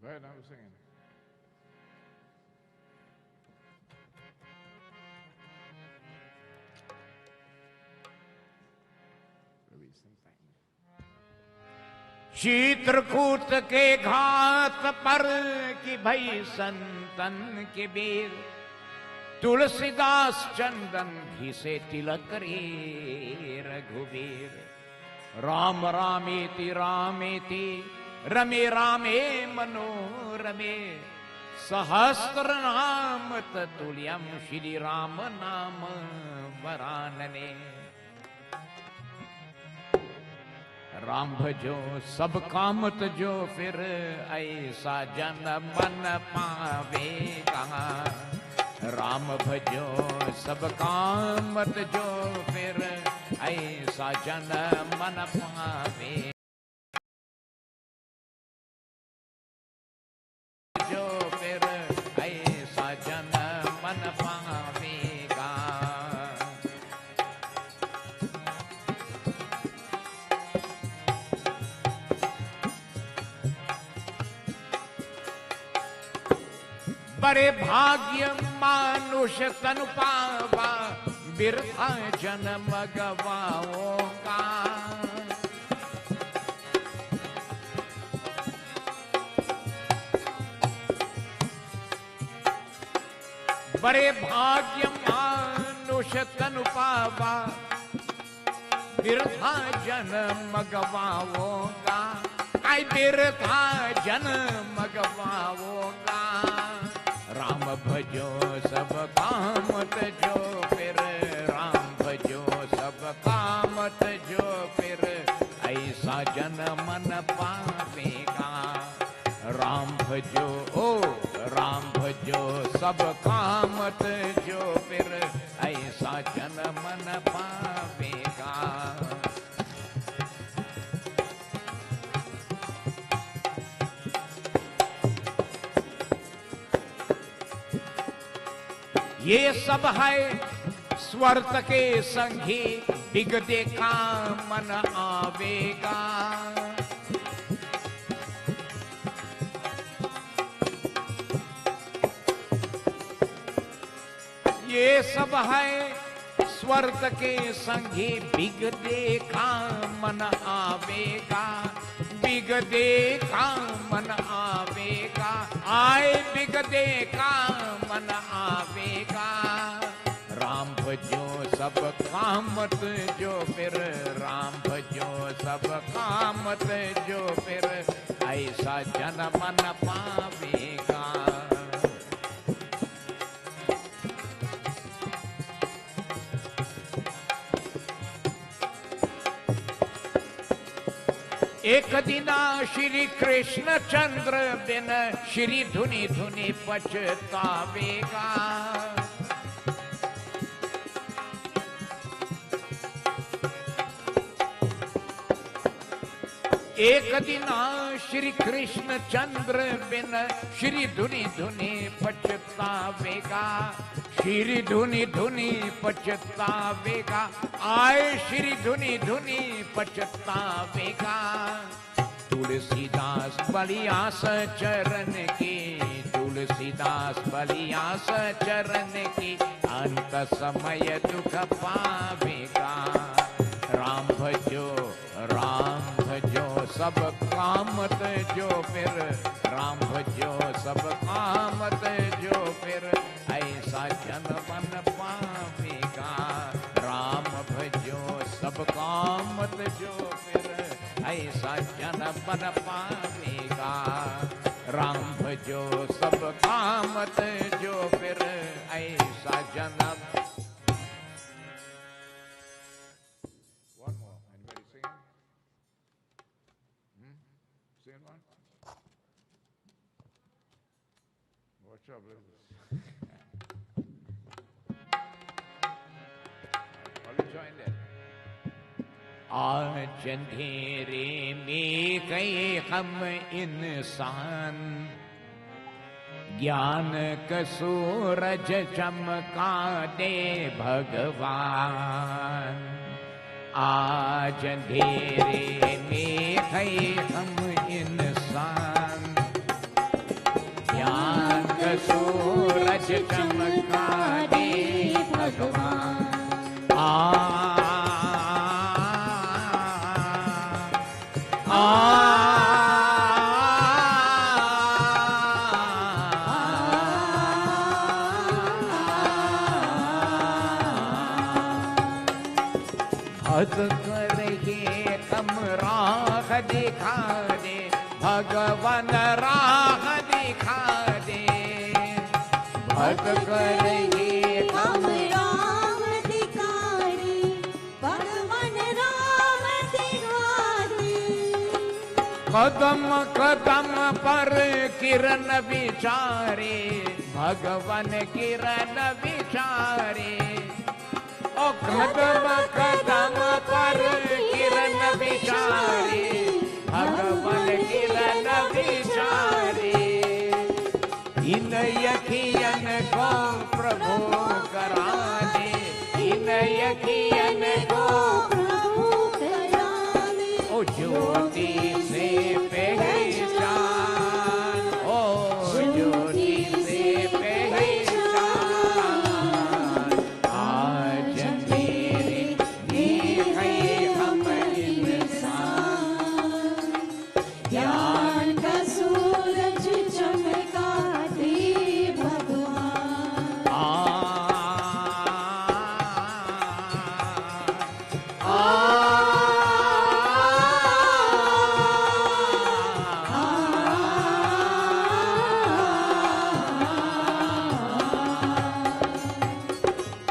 Go ahead, I was singing. Chitrakoot के घाट पर कि भई संतन के बेर, तुलसीदास चंदन घिसे तिलक रे रघुबीर। राम रामेति रामेति रमे रामे मनोरमे, सहस्र नाम ततुल्यम श्री राम नाम वरानने। राम भजो सब काम तजो, फिर ऐसा जन मन पावेगा। राम भजो सब काम तजो, फिर ऐसा जन मन पावे। जो फिर ऐसा जन मन पावेगा। बड़े भाग्य मानुष तन पावा, बिरथा जन्म गवाओगा। बड़े भाग्य मानुष तन पावा, बिरथा जन्म गवाओगा। आई बिरथा जन्म गवाओगा। राम भजो सब काम तजो, फिर राम भजो सब काम तजो, फिर ऐसा जन मन पावेगा। राम भजो ओ राम भजो सब काम तजो, फिर ऐसा जन मन पावेगा। ये सब है स्वर्त के संगी, बिगड़े का मन आवेगा। ये सब है स्वर्त के संगी, बिगड़े का मन आवेगा। बिगड़े का मन आवेगा, आए बिगड़े का मन आवेगा। राम भजो सब काम जो, फिर राम भजो सब काम जो, फिर ऐसा जन मन पावेगा। एक दिना श्री कृष्ण चंद्र बिन, श्री धुनि धुनि पछतावेगा। एक दिना श्री कृष्ण चंद्र बिन, श्री धुनि धुनि पछतावेगा। श्री धुनि धुनि पछतावेगा, आए श्री धुनि धुनि पछतावेगा। तुलसीदास बलियास चरण की, तुलसीदास बलियास चरण की, अंत समय दुख पावेगा। राम भजो सब काम तजो, फिर राम भजो सब काम तजो, फिर ऐसा जन मन पावेगा। राम भजो सब काम तजो, फिर ऐसा जन मन पावेगा। राम भजो सब काम तजो, फिर ऐसा जन। What's up, ladies? Are you joined in? आज अंधेरे में गए हम इंसान, ज्ञान का सूरज चमका दे भगवान। आज अंधेरे में गए हम इंसान, सूरज चमका दे भगवान। भक्त करके कम राह दिखा दे भगवान, राह दिखा दे। भक्त करके हम राम दिखा दे भगवान, राम दिखा दे। कदम कदम पर किरण विचारे भगवान, किरण विचारे। ओ कदम कदम पर किरण विचारे भगवान, किरण विचारे। इन यखियन को प्रभु करा दे, इन यखियन को प्रभु करा दे। ओ ज्योति से पहचान, ओ ज्योति से पहचान। आज मेरे देखे हम इंसान, ज्ञान का सूरज चमका दे भगवान।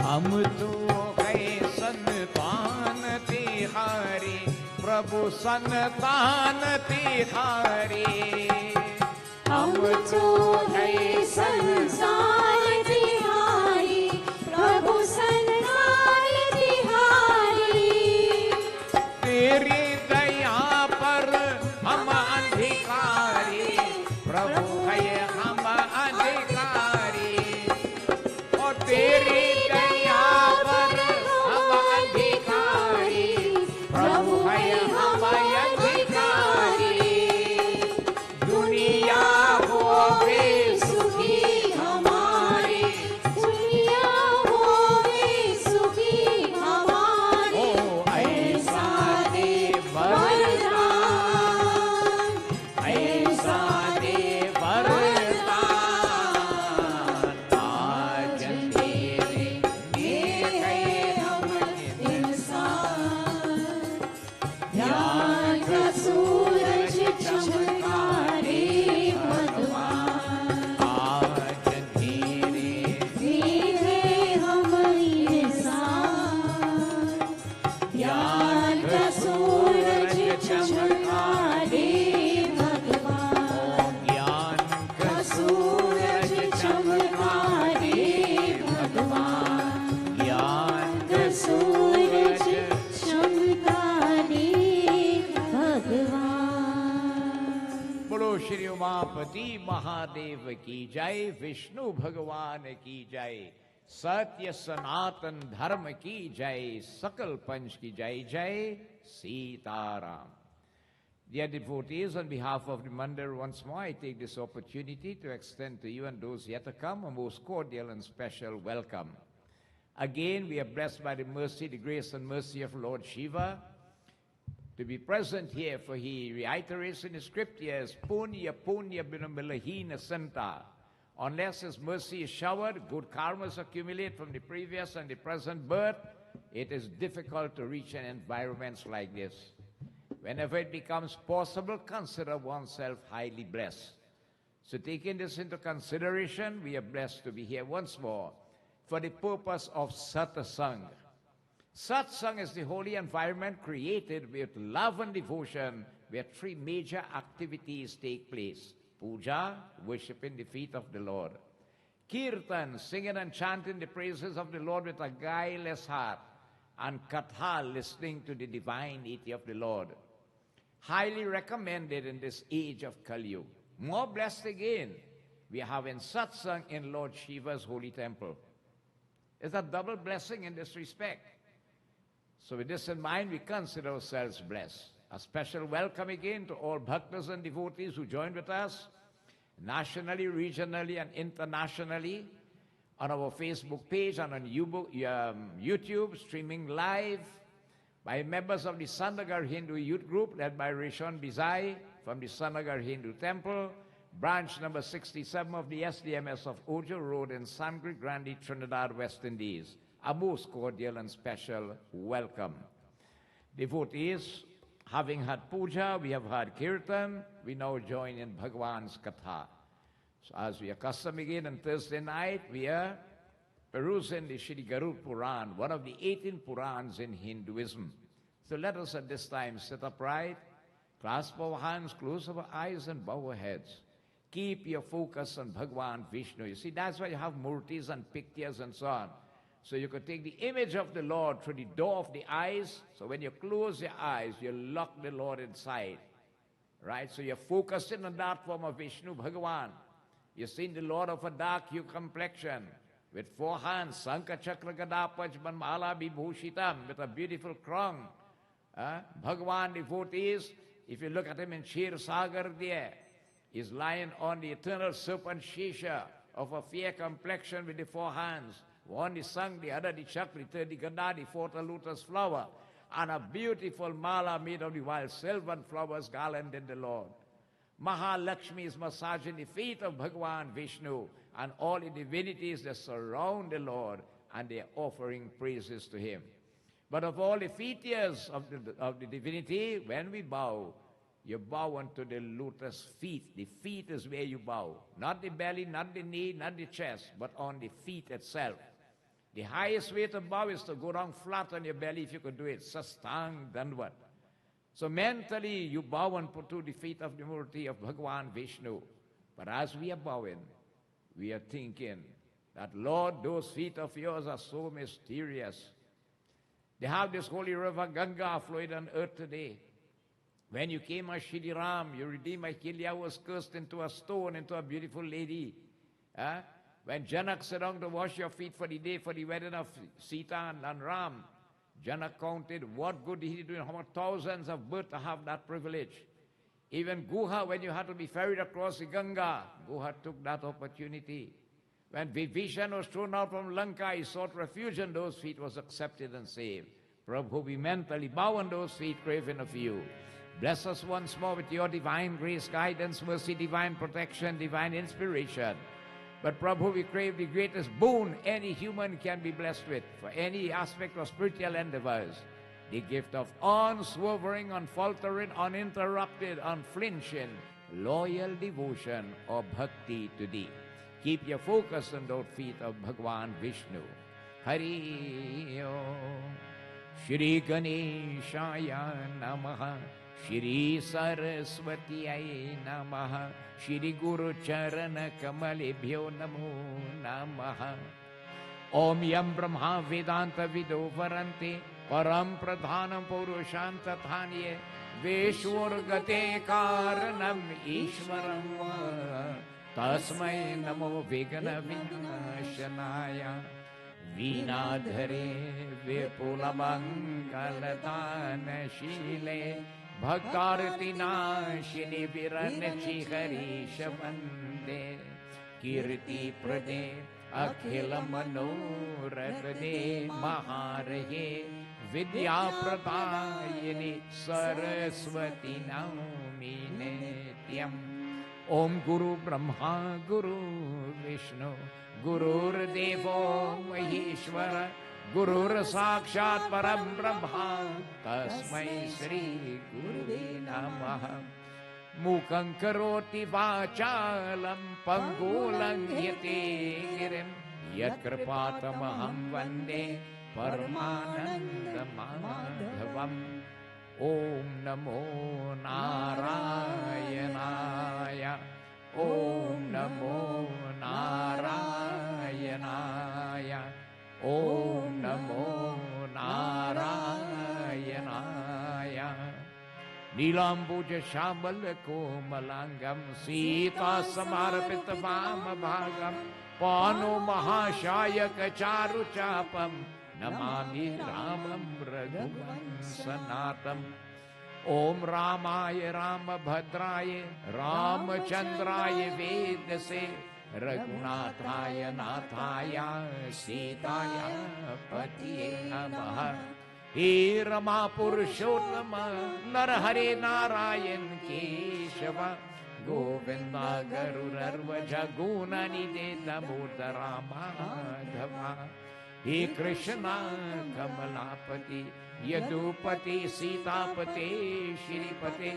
हम तो गए संतान तिहारी प्रभु, संतान तिहारी। हम तो है संसार तिहारी प्रभु, संसार तिहारी। तेरी दया पर हम अधिकारी प्रभु, है हम अधिकारी। और तेरी दया पर हम अधिकारी प्रभु, है हम अधिकारी। दुनिया होवे सुखी हमारी, दुनिया होवे सुखी हमारी। ओ ऐसा दे वरदान, ऐसा दे वरदान। आज तेरे देखे हम इंसान, ज्ञान का सूरज चमका दे भगवान। आज तेरे देखे हम इंसान, ज्ञान का सूरज चमका दे भगवान। ज्ञान का सूरज चमका दे भगवान, ज्ञान का सूरज चमका दे भगवान। बोलो श्री उमापति महादेव की जय, विष्णु भगवान की जय, सत्य सनातन धर्म की जय, सकल पंच की जय। जय Sitaram. Dear devotees, on behalf of the Mandir, once more I take this opportunity to extend to you and those yet to come a most cordial and special welcome. Again, we are blessed by the mercy, the grace and mercy of Lord Shiva to be present here, for he reiterates in the scriptures, Punya Punya Binamilahina Santa. Unless his mercy is showered, good karmas accumulate from the previous and the present birth, it is difficult to reach an environment like this. Whenever it becomes possible, consider oneself highly blessed. So taking this into consideration, we are blessed to be here once more for the purpose of Satsangh. Satsangh is the holy environment created with love and devotion, where three major activities take place. Puja, worshiping the feet of the Lord. Kirtan, singing and chanting the praises of the Lord with a guileless heart. And Katha, listening to the divinity of the Lord. Highly recommended in this age of Kali Yuga. More blessed again, we are having Satsang in Lord Shiva's holy temple. It's a double blessing in this respect. So with this in mind, we consider ourselves blessed. A special welcome again to all bhaktas and devotees who joined with us, nationally, regionally, and internationally. on our Facebook page and on YouTube, streaming live by members of the Sanagar Hindu Youth Group led by Rishon Bizai from the Sanagar Hindu Temple, branch number 67 of the SDMS of Ojo Road in Sangre Grande, Trinidad, West Indies. A most cordial and special welcome. Devotees, having had puja, we have had kirtan, we now join in Bhagwan's Katha. So as we are custom again on Thursday night, we are perusing the Shri Garuda Purana, one of the 18 Purans in Hinduism. So let us at this time sit upright, clasp our hands, close our eyes and bow our heads. Keep your focus on Bhagwan Vishnu. You see, that's why you have murtis and pictures and so on. So you could take the image of the Lord through the door of the eyes. So when you close your eyes, you lock the Lord inside. Right? So you're focusing on that form of Vishnu Bhagavan. You've seen the Lord of a dark hue complexion with 4 hands, Sankha Chakra Gada Pachman Mala Vibhushitam, with a beautiful crown. Bhagavan devotees, if you look at him in Shir Sagar there, is lying on the eternal serpent Shisha of a fair complexion with the 4 hands. One is Sang, the other the Chakra, the third the Gada, the fourth a lotus flower, and a beautiful mala made of the wild sylvan flowers garlanded the Lord. Maha Lakshmi is massaging the feet of Bhagavan Vishnu, and all the divinities that surround the Lord, and they are offering praises to him. But of all the features of the divinity, when we bow, you bow unto the lotus feet. The feet is where you bow. Not the belly, not the knee, not the chest, but on the feet itself. The highest way to bow is to go down flat on your belly if you could do it. Satsangh Dandvat. So mentally, you bow unto the feet of the Murti of Bhagavan Vishnu. But as we are bowing, we are thinking that, Lord, those feet of yours are so mysterious. They have this holy river Ganga flowing on earth today. When you came as Shri Ram, you redeemed Ahilya, was cursed into a stone, into a beautiful lady. When Janak sat down to wash your feet for the day, for the wedding of Sita and Ram, Janak counted what good he did in how much thousands of births to have that privilege. Even Guha, when you had to be ferried across the Ganga, Guha took that opportunity. When Vibhishan was thrown out from Lanka, he sought refuge on those feet, was accepted and saved. Prabhu, we mentally bow on those feet, craving of you. Bless us once more with your divine grace, guidance, mercy, divine protection, divine inspiration. But Prabhu, we crave the greatest boon any human can be blessed with for any aspect of spiritual endeavors. The gift of unswerving, unfaltering, uninterrupted, unflinching, loyal devotion or bhakti to thee. Keep your focus on those feet of Bhagavan Vishnu. Hari Om. Shri Ganeshaya Namaha. Shri Saraswatiyai Namaha. Shri Guru Charana Kamalebhyo Namo Namaha. Om Yam Brahma Vedanta Vido Varante Param Pradhanam Purushanta Thanye Veshwargate Karanam Ishwaram Tasmai Namo Vigana Vinashanaya Vinadhare Vipulamangaladana Shile Bhaktarati Nashini Viranachi Harisha Vande Kirti Prade Akhila Manoratade Maharahe Vidya Pradayani Saraswati Naumine Tyam Om Guru Brahma Guru Vishnu Gurur Devo Maheshwara Gurur Sakshat Param Brahma Tasmai Sri Guruve Namaha Mukhaṁ karoti vācālam pangulam yate girim yat kripatamaham vande paramananda madhavam. Om Namo Narayanaya. Om Namo Narayanaya. Om Namo Narayanaya. Nilambuja Shabala Komalangam Sita Samarapita Vama Bhagam Pano Mahashaya Kacharu Chapam Namami Ramam Raghuvan Sanatam. Om Ramaya Ramabhadraya Ramachandraya Vedase रघुनाथाय नाथाय सीताय पतिये नमः। हे रमा पुरुषोत्तम नरहरे नारायण केशव गोविंद गरुड़ध्वज गुणनिधे दामोदर माधव। हे कृष्ण कमलापति यदुपति सीतापते श्रीपते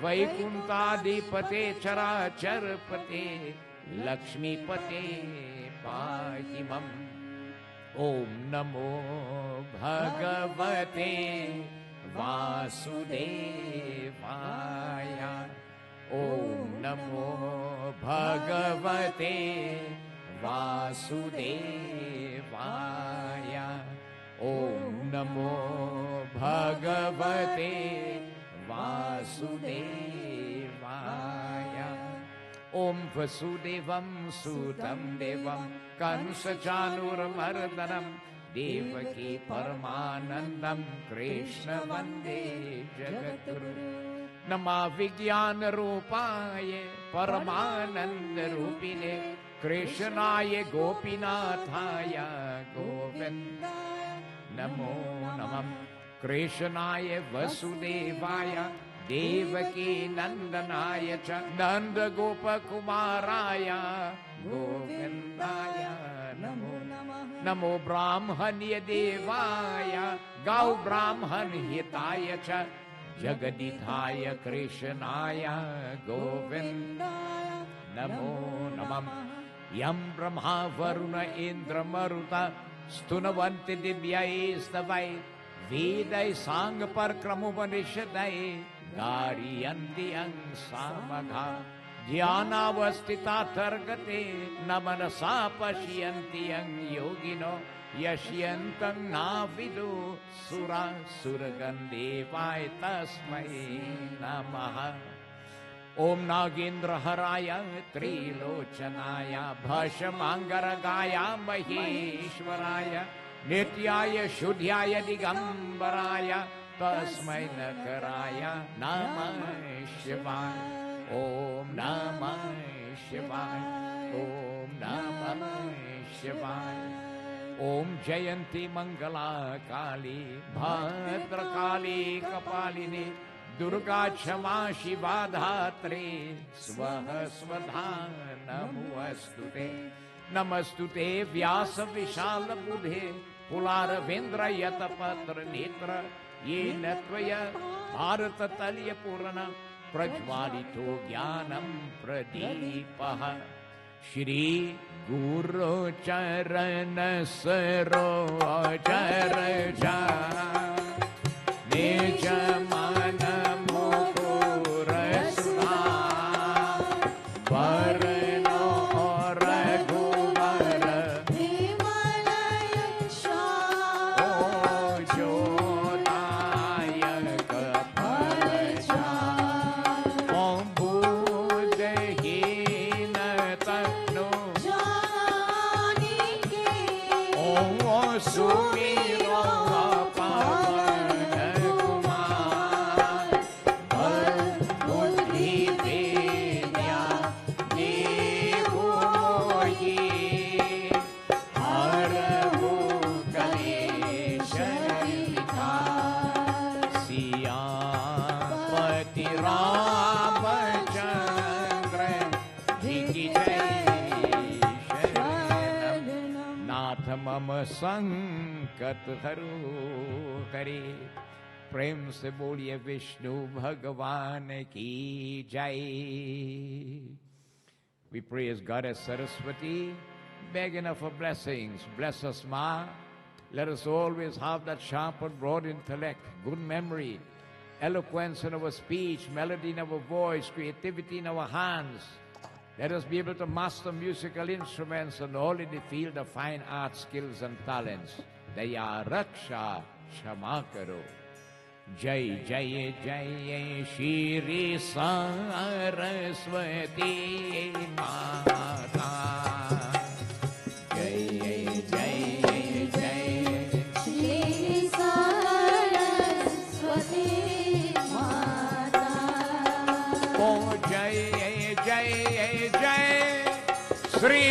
वैकुंठाधिपते चराचरपते लक्ष्मीपते पाहि मम। ओम नमो भगवते वासुदेवाय। ओम नमो भगवते वासुदेवाय। ओम नमो भगवते वासुदेवाय। ओम वसुदेवं सुतं देवं कंसचाणूरमर्दनं देवकी परमानंदं कृष्ण वंदे जगद्गुरु। नमः विज्ञान रूपाय परमानंद रूपिणे कृष्णाय गोपीनाथाय गोविंदाय नमो नमः। कृष्णाय वसुदेवाय देवकी नंदनाय च नंद गोप कुमाराय गोविंदाय नमो नमः। नमो ब्राह्मण्य देवाय गौ ब्राह्मण हिताय च जगदिथाय कृष्णाय गोविंदाय नमो नमः। यं ब्रह्मा वरुण इंद्र मरुत स्तुनवन्ति दिव्यैस्तवै वेदै सांग परक्रमोपनिषदै गारयन्ति यं सामगा। ध्यानावस्थिता तर्गते न मनसा पश्यन्ति यं योगिनो यश्यन्तं नाविदु सुरगन्धेवाय तस्मै नमः। ओम नागेन्द्रहराय त्रिलोचनाय भस्मांगरगाय महेश्वराय नित्याय शुद्ध्याय दिगंबराय तस्मै नकराय नमः शिवाय। ओम नमः शिवाय। ओम नमः शिवाय। ओम जयंती मंगला काली भद्रकाली कपालिनी दुर्गा क्षमा शिवा धात्री स्वः स्वधा नमोस्तुते। नमस्तुते व्यास विशाल बुधे पुलारवेन्द्र यतपत्र नेत्र येन त्वया भारत तल्य पूर्ण प्रज्वालितो ज्ञानम प्रदीपः। श्री गुरु चरण सरोज निज मन मुकुर वरनो रघुवर ओ जोदायक फलचारि। ओम बुद्धहीन तनु ओम सुमिरो मम संकट हरो करे। प्रेम से बोलिए विष्णु भगवान की जय। We praise Goddess Saraswati, begging of her blessings. Bless us, Ma. Let us always have that sharp and broad intellect, good memory, eloquence in our speech, melody in our voice, creativity in our hands. Let us be able to master musical instruments and all in the field of fine art skills and talents. Daya Raksha Shama Karo. Jai Jai Jai Shri Saraswati Mata. Jai Jai Jai Shri Saraswati Mata. Oh Jai Jai Jai Shri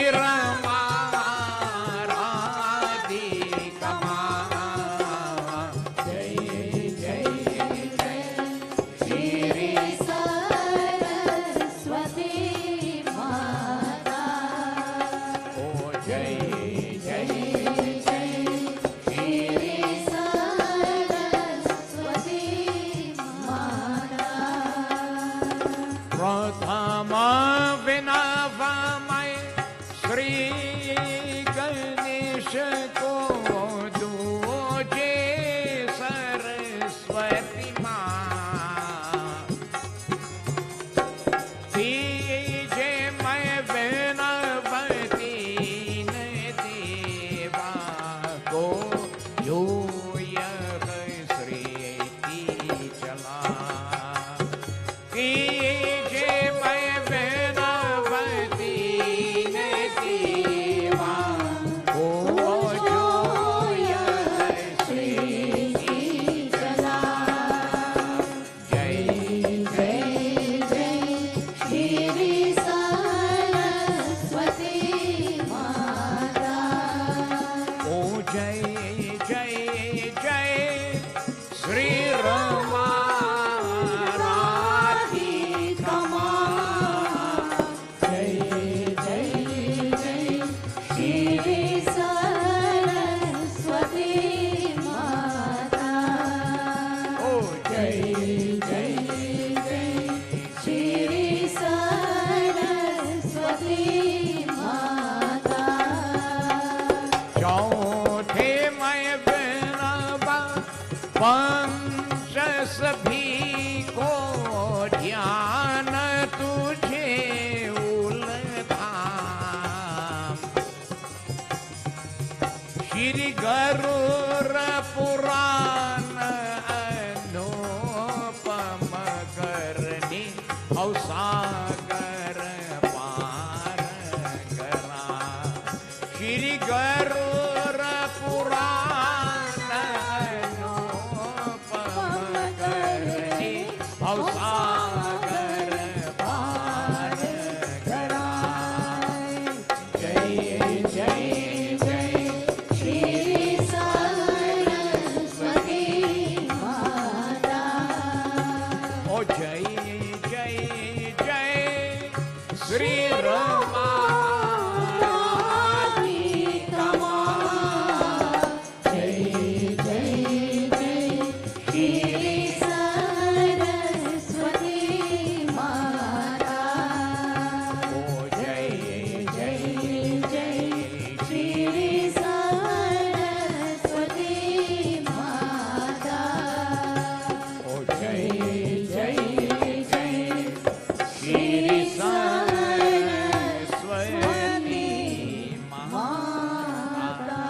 सभी को ध्यान तुझे उलधाम। श्री गरुड़ पुराण अनुपम करनी भवसागर पार करा। श्री गरुड़ पुराण अनुपम करनी भवसागर पार करा। जय जय जय श्री सरस्वती माता। ओ जय जय जय श्री रमाधिका माँ। जय जय जय श्री सरस्वती माता। ओ जय जय जय श्री सरस्वती माता। ओ जय जय जय श्री सरस्वती माता।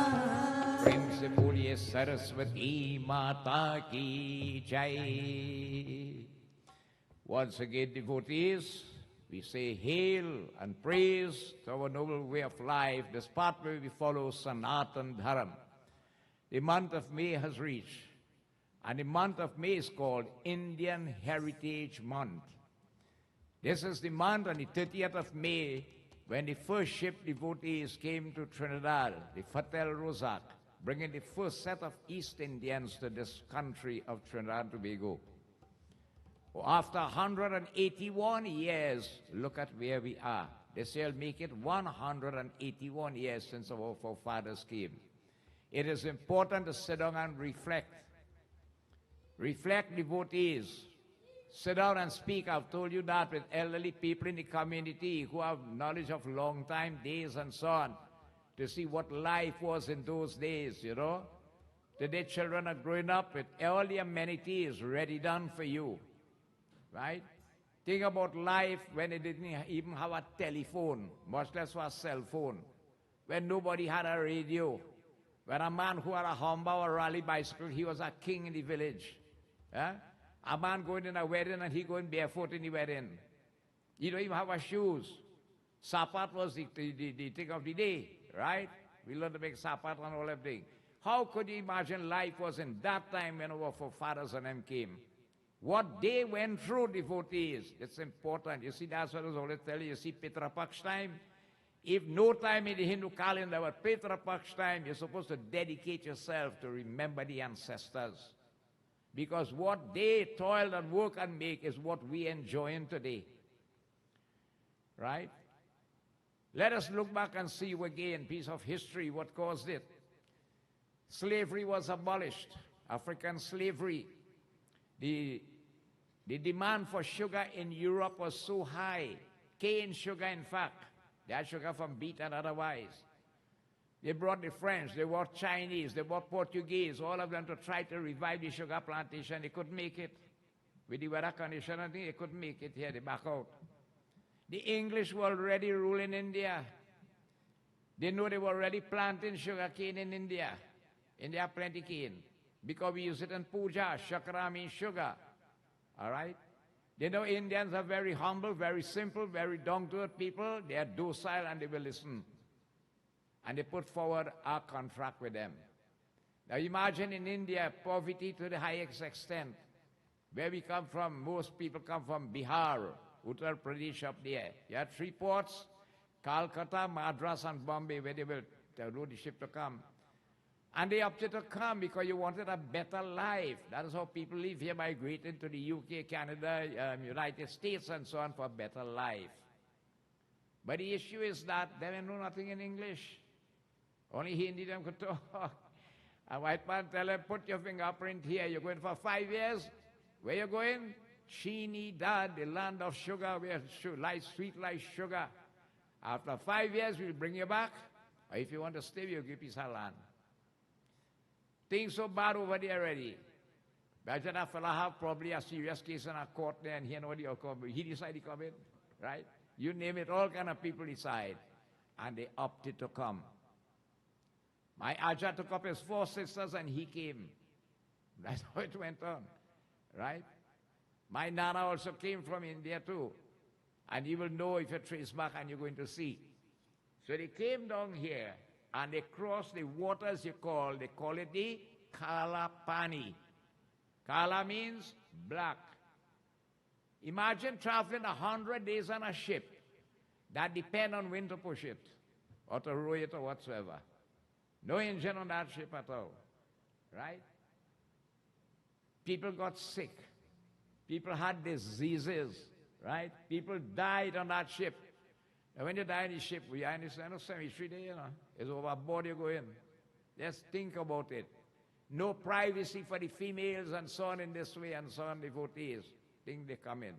प्रेम से बोलिए सरस्वती माता की जय। Once again, devotees, we say hail and praise to our noble way of life, this path where we follow Sanatan Dharam. The month of May has reached, and the month of May is called Indian Heritage Month. This is the month on the 30th of May when the first ship devotees came to Trinidad, the Fatel Rozak, bringing the first set of East Indians to this country of Trinidad and Tobago. After 181 years, look at where we are. This year will make it 181 years since our forefathers came. It is important to sit down and reflect. Reflect, devotees. Sit down and speak. I've told you that with elderly people in the community who have knowledge of long time, days and so on, to see what life was in those days, you know. Today children are growing up with all the amenities ready done for you, right? Think about life when they didn't even have a telephone, much less a cell phone, when nobody had a radio, when a man who had a Honda or rally bicycle, he was a king in the village. Eh? A man going in a wedding and he going barefoot in the wedding. He don't even have a shoes. Sapat was the thing of the day, right? We learned to make sapat and all everything. How could you imagine life was in that time when our forefathers and them came? What they went through, devotees, it's important. You see, that's what I was always telling you. You see, Pitra Paksh time, if no time in the Hindu calendar, but Pitra Paksh time, you're supposed to dedicate yourself to remember the ancestors. Because what they toiled and worked and make is what we enjoying today. Right? Let us look back and see again, piece of history, what caused it. Slavery was abolished, African slavery. The demand for sugar in Europe was so high, cane sugar in fact, they had sugar from beet and otherwise. They brought the French, they brought Chinese, they brought Portuguese, all of them to try to revive the sugar plantation. They couldn't make it. With the weather condition, I think they couldn't make it here, they back out. The English were already ruling India. They know they were already planting sugar cane in India. India have plenty cane. Because we use it in puja, shakra means sugar. All right? They know Indians are very humble, very simple, very down-to-earth people. They are docile and they will listen. And they put forward our contract with them. Now imagine in India, poverty to the highest extent. Where we come from, most people come from Bihar, Uttar Pradesh up there. You have 3 ports, Calcutta, Madras and Bombay, where they will road the ship to come. And they opted to come because you wanted a better life. That is how people live here, migrating to the UK, Canada, United States and so on for a better life. But the issue is that they know nothing in English. Only Hindi them could talk. A white man tell them, put your fingerprint here. You're going for 5 years. Where you going? Trinidad, the land of sugar, where lies sweet like sugar. After 5 years, we'll bring you back. Or if you want to stay, we'll give you piece of land. Things so bad over there already. Imagine that fella have probably a serious case in a court there, and he decided to come in, right? You name it, all kind of people decide. And they opted to come. My Aja took up his 4 sisters and he came. That's how it went on, right? My Nana also came from India too. And you will know if you trace back and you're going to see. So they came down here and they crossed the waters they call it the Kalapani. Kala means black. Imagine traveling 100 days on a ship that depend on wind to push it or to row it or whatsoever. No engine on that ship at all, right? People got sick. People had diseases, right? People died on that ship. And when you die on the ship, we are in the cemetery there, you know. It's overboard you go in. Just think about it. No privacy for the females and so on in this way and so on, devotees. Think they come in.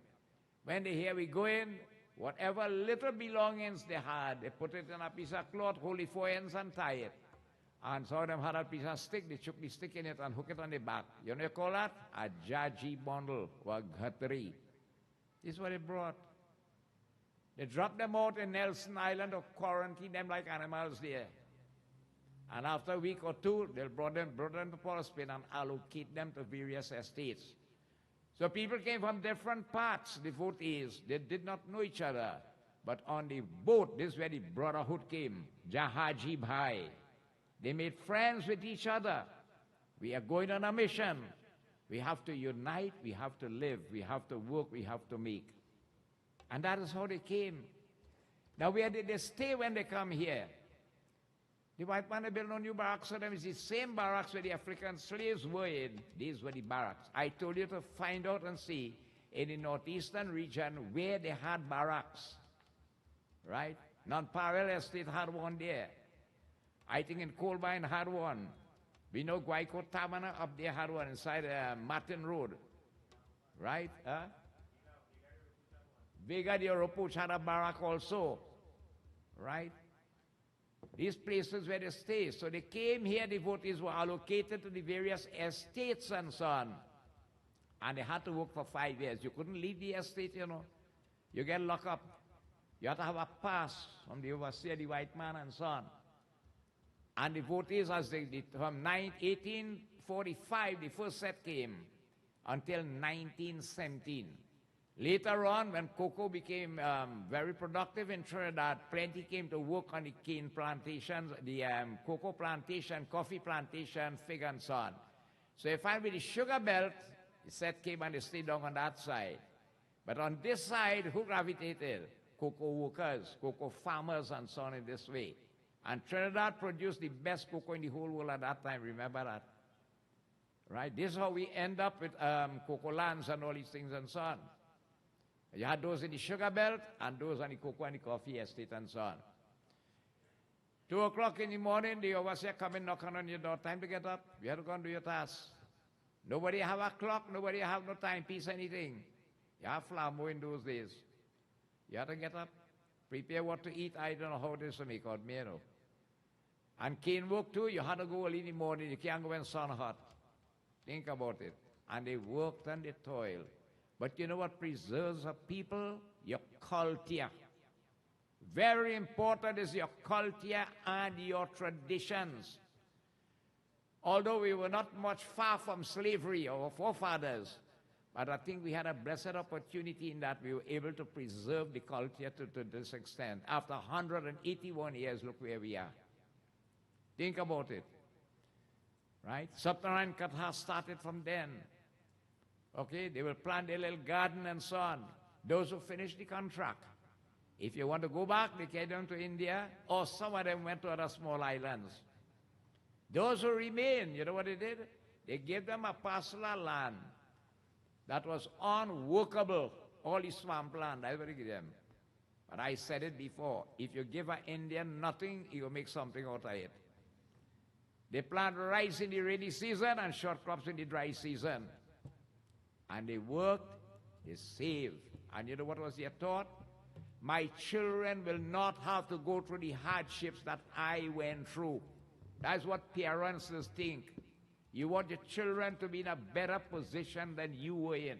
When they hear we go in, whatever little belongings they had, they put it in a piece of cloth, hold the 4 ends and tie it. And some of them had a piece of stick, they chuck the stick in it and hook it on the back. You know what you call that? A jaji bundle or ghatri. This is what they brought. They dropped them out in Nelson Island or quarantine them like animals there. And after a week or two, they'll brought them to Port Spain and allocate them to various estates. So people came from different parts, devotees. They did not know each other. But on the boat, this is where the brotherhood came. Jahaji Bhai. They made friends with each other. We are going on a mission. We have to unite, we have to live, we have to work, we have to make. And that is how they came. Now where did they stay when they come here? The white man built no new barracks for them. It's the same barracks where the African slaves were in. These were the barracks. I told you to find out and see in the northeastern region where they had barracks. Right? Non-Parallel Estate had one there. I think in Colbine had one. We know Guayco Tamana up there had one inside Martin Road. Right? Vega de Europuch had a barrack also. Right? These places where they stay. So they came here, devotees were allocated to the various estates and so on. And they had to work for 5 years. You couldn't leave the estate, you know. You get locked up. You have to have a pass from the overseer, the white man, and so on. And devotees, as they did, from 1845, the first set came, until 1917. Later on, when cocoa became very productive in Trinidad, plenty came to work on the cane plantations, the cocoa plantation, coffee plantation, fig and so on. So you find with the sugar belt, the set came and they stayed down on that side. But on this side, who gravitated? Cocoa workers, cocoa farmers and so on in this way. And Trinidad produced the best cocoa in the whole world at that time, remember that? Right? This is how we end up with cocoa lands and all these things and so on. You had those in the sugar belt and those on the cocoa and the coffee estate and so on. 2 o'clock in the morning, the overseer come and knocking on your door. Time to get up. You have to go and do your task. Nobody have a clock. Nobody have no timepiece, anything. You have flambeau in those days. You have to get up. Prepare what to eat. I don't know how this will make out, me, you know. And cane work too. You had to go early in the morning. You can't go when sun hot. Think about it. And they worked and they toiled. But you know what preserves a people? Your culture. Very important is your culture and your traditions. Although we were not much far from slavery, our forefathers, but I think we had a blessed opportunity in that we were able to preserve the culture to this extent. After 181 years, look where we are. Think about it. Right? Satnarayan Katha started from then. Okay, they will plant their little garden and so on. Those who finished the contract. If you want to go back, they came down to India, or some of them went to other small islands. Those who remained, you know what they did? They gave them a parcel of land that was unworkable, all the swamp land. That's what they gave them. But I said it before, if you give an Indian nothing, he will make something out of it. They plant rice in the rainy season and short crops in the dry season. And they worked, they saved. And you know what was their thought? My children will not have to go through the hardships that I went through. That's what parents think. You want your children to be in a better position than you were in.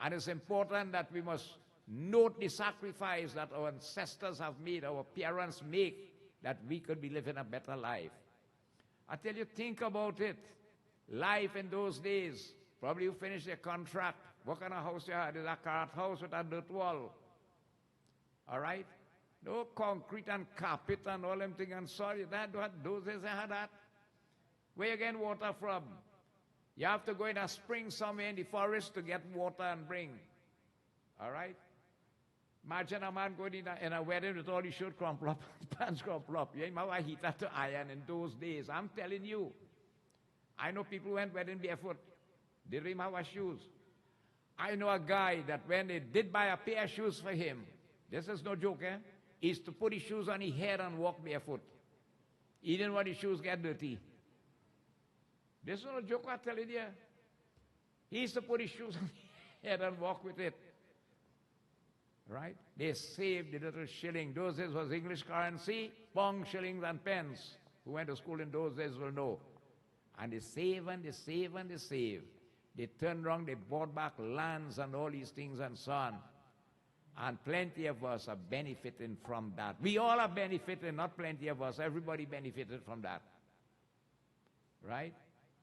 And it's important that we must note the sacrifice that our ancestors have made, our parents make, that we could be living a better life. I tell you, think about it. Life in those days, probably you finished your contract. What kind of house you had? It's a cart house with a dirt wall. All right? No concrete and carpet and all them things. And sorry, those days I had that. Where you get water from? You have to go in a spring somewhere in the forest to get water and bring. All right? Imagine a man going in a wedding with all his shirt crumpled up, pants crumpled up. You know how he had to iron in those days. I'm telling you. I know people who went wedding barefoot. They didn't have shoes. I know a guy that when they did buy a pair of shoes for him, this is no joke, he used to put his shoes on his head and walk barefoot. He didn't want his shoes get dirty. This is not a joke I'm telling you. He used to put his shoes on his head and walk with it. Right? They saved the little shilling. Those days was English currency, pounds, shillings, and pence. Who went to school in those days will know. And they save and they save and they save. They turned around, they bought back lands and all these things and so on. And plenty of us are benefiting from that. We all are benefiting, not plenty of us. Everybody benefited from that. Right?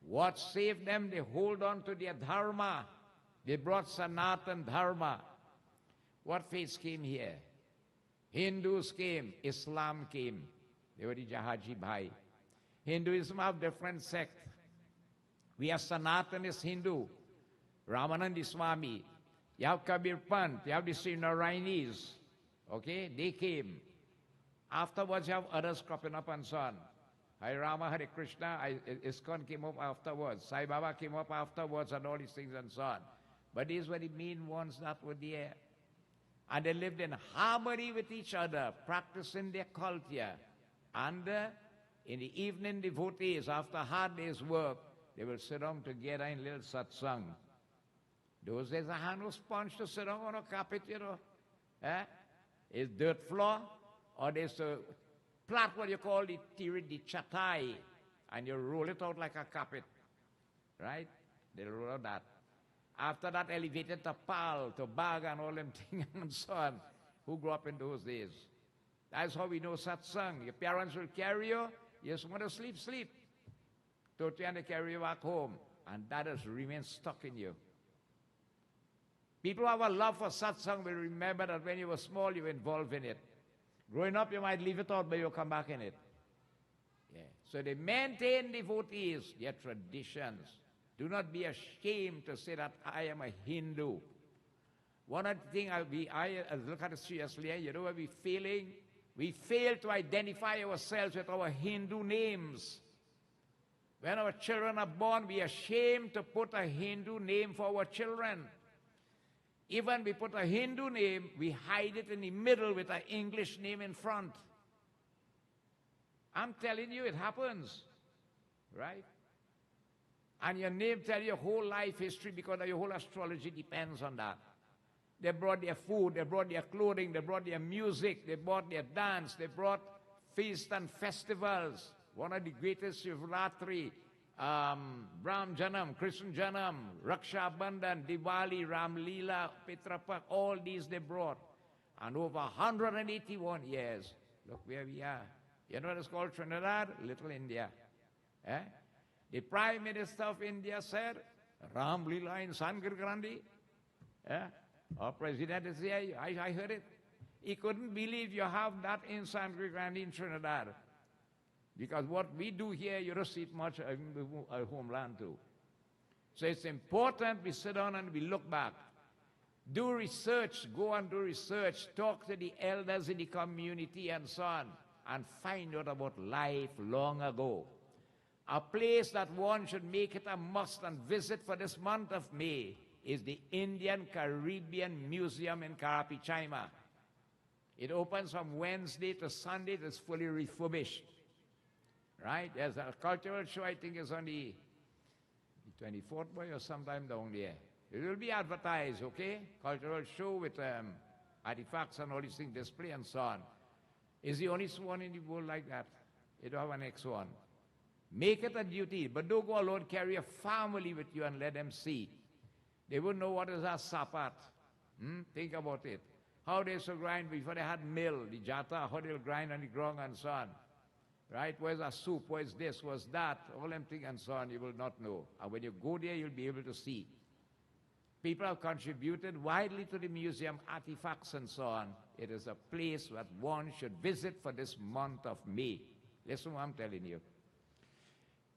What saved them? They hold on to their dharma. They brought Sanatan Dharma. What faiths came here? Hindus came, Islam came. They were the Jahaji Bhai. Hinduism have different sects. We have Sanatanist Hindu, Ramanandi Swami. You have Kabir Pant, you have the Srinarainis. Okay, they came. Afterwards, you have others cropping up and so on. Hare Rama, Hare Krishna, ISKCON came up afterwards. Sai Baba came up afterwards and all these things and so on. But these were the main ones that were there. And they lived in harmony with each other, practicing their culture. And in the evening, devotees, after a hard day's work, they will sit down together in little satsang. Those days, I had no sponge to sit down on a carpet, you know. It's dirt floor, or there's a plat, what you call the chatai, and you roll it out like a carpet, right? They roll out that. After that, elevated to pal, to bag, and all them things and so on. Who grew up in those days? That's how we know satsang. Your parents will carry you. You just want to sleep, sleep. Totally, and they carry you back home. And that has remained stuck in you. People who have a love for satsang will remember that when you were small, you were involved in it. Growing up, you might leave it out, but you'll come back in it. Yeah. So they maintain devotees, their traditions. Do not be ashamed to say that I am a Hindu. One of the things I look at it seriously, you know what we're failing? We fail to identify ourselves with our Hindu names. When our children are born, we are ashamed to put a Hindu name for our children. Even we put a Hindu name, we hide it in the middle with an English name in front. I'm telling you, it happens. Right? And your name tells your whole life history because your whole astrology depends on that. They brought their food, they brought their clothing, they brought their music, they brought their dance, they brought feasts and festivals. One of the greatest Shivratri, Brahm Janam, Krishna Janam, Raksha Bandhan, Diwali, Ram Leela, Pitrapak, all these they brought. And over 181 years, look where we are. You know what it's called, Trinidad? Little India. The Prime Minister of India said, Ram Leela in Sanskrit Grandi. Our president is here, I heard it. He couldn't believe you have that in Sanskrit Grandi in Trinidad. Because what we do here, you don't see it much in our homeland too. So it's important we sit down and we look back. Do research, go and do research, talk to the elders in the community and so on, and find out about life long ago. A place that one should make it a must and visit for this month of May is the Indian Caribbean Museum in Karapichaima. It opens from Wednesday to Sunday. It's fully refurbished. Right? There's a cultural show, I think, is on the 24th or sometime down there. It will be advertised, okay? Cultural show with artifacts and all these things, display and so on. It's the only one in the world like that. They don't have an next one. Make it a duty, but don't go alone. Carry a family with you and let them see. They wouldn't know what is a sapat. Think about it. How they used to grind before they had mill, the jata, how they'll grind on the ground and so on. Right? Where's a soup? Where's this? Where's that? All them things and so on, you will not know. And when you go there, you'll be able to see. People have contributed widely to the museum, artifacts and so on. It is a place that one should visit for this month of May. Listen what I'm telling you.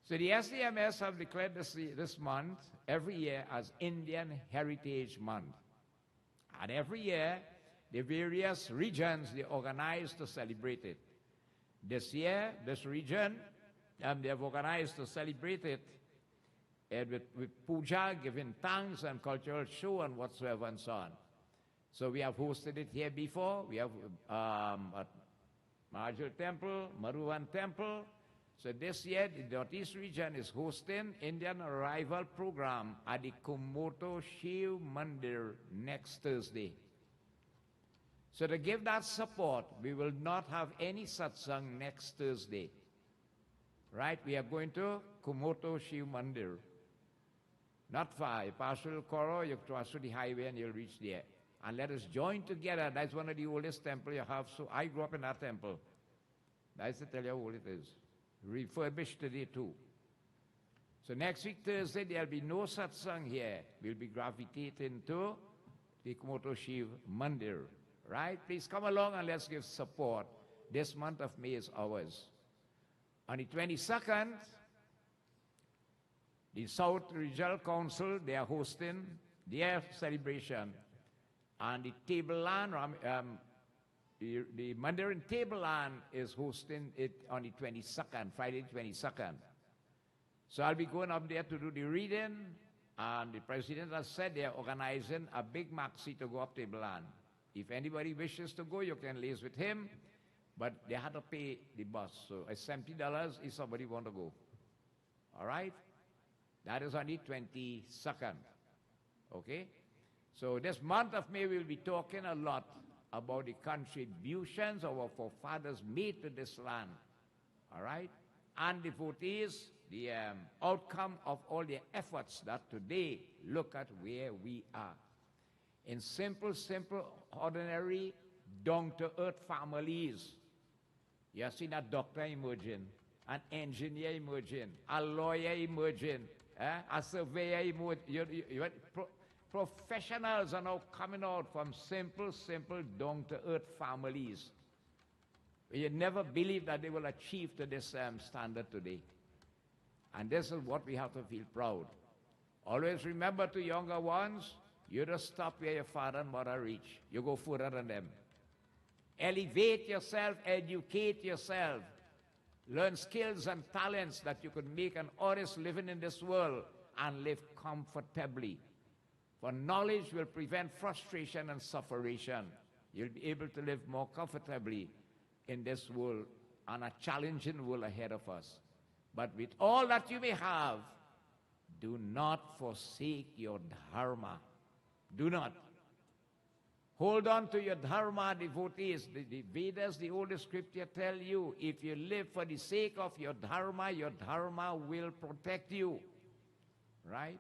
So the SDMS have declared this month every year as Indian Heritage Month. And every year, the various regions, they organize to celebrate it. This year, this region, they have organized to celebrate it with puja, giving thanks and cultural show and whatsoever and so on. So we have hosted it here before. We have at Maraj Temple, Maruvan Temple. So this year, the Northeast region is hosting Indian Arrival Program at the Kumoto Shiv Mandir next Thursday. So to give that support, we will not have any satsang next Thursday. Right? We are going to Kumoto Shiv Mandir. Not far. You pass through Koro, you pass through the highway and you'll reach there. And let us join together. That's one of the oldest temples you have. So I grew up in that temple. That's to tell you how old it is. Refurbished today too. So next week, Thursday, there'll be no satsang here. We'll be gravitating to the Kumoto Shiv Mandir. Right? Please come along and let's give support. This month of May is ours. On the 22nd, the South Regional Council, they are hosting their celebration. And the Tableland, the Mandarin Tableland is hosting it on the 22nd, Friday the 22nd. So I'll be going up there to do the reading, and the president has said they are organizing a big maxi to go up Tableland. If anybody wishes to go, you can liaise with him, but they had to pay the bus. So it's $70 if somebody want to go. All right? That is on the 22nd. Okay? So this month of May, we'll be talking a lot about the contributions our forefathers made to this land. All right? And devotees, the outcome of all their efforts that today look at where we are. In simple, ordinary, down-to-earth families. You have seen a doctor emerging, an engineer emerging, a lawyer emerging, a surveyor emerging. Professionals are now coming out from simple, down-to-earth families. You never believe that they will achieve to this standard today. And this is what we have to feel proud. Always remember to younger ones, you don't stop where your father and mother reach. You go further than them. Elevate yourself, educate yourself. Learn skills and talents that you could make an honest living in this world and live comfortably. For knowledge will prevent frustration and sufferation. You'll be able to live more comfortably in this world and a challenging world ahead of us. But with all that you may have, do not forsake your dharma. Do not. Hold on to your dharma, devotees. The Vedas, the oldest scripture, tell you, if you live for the sake of your dharma will protect you. Right?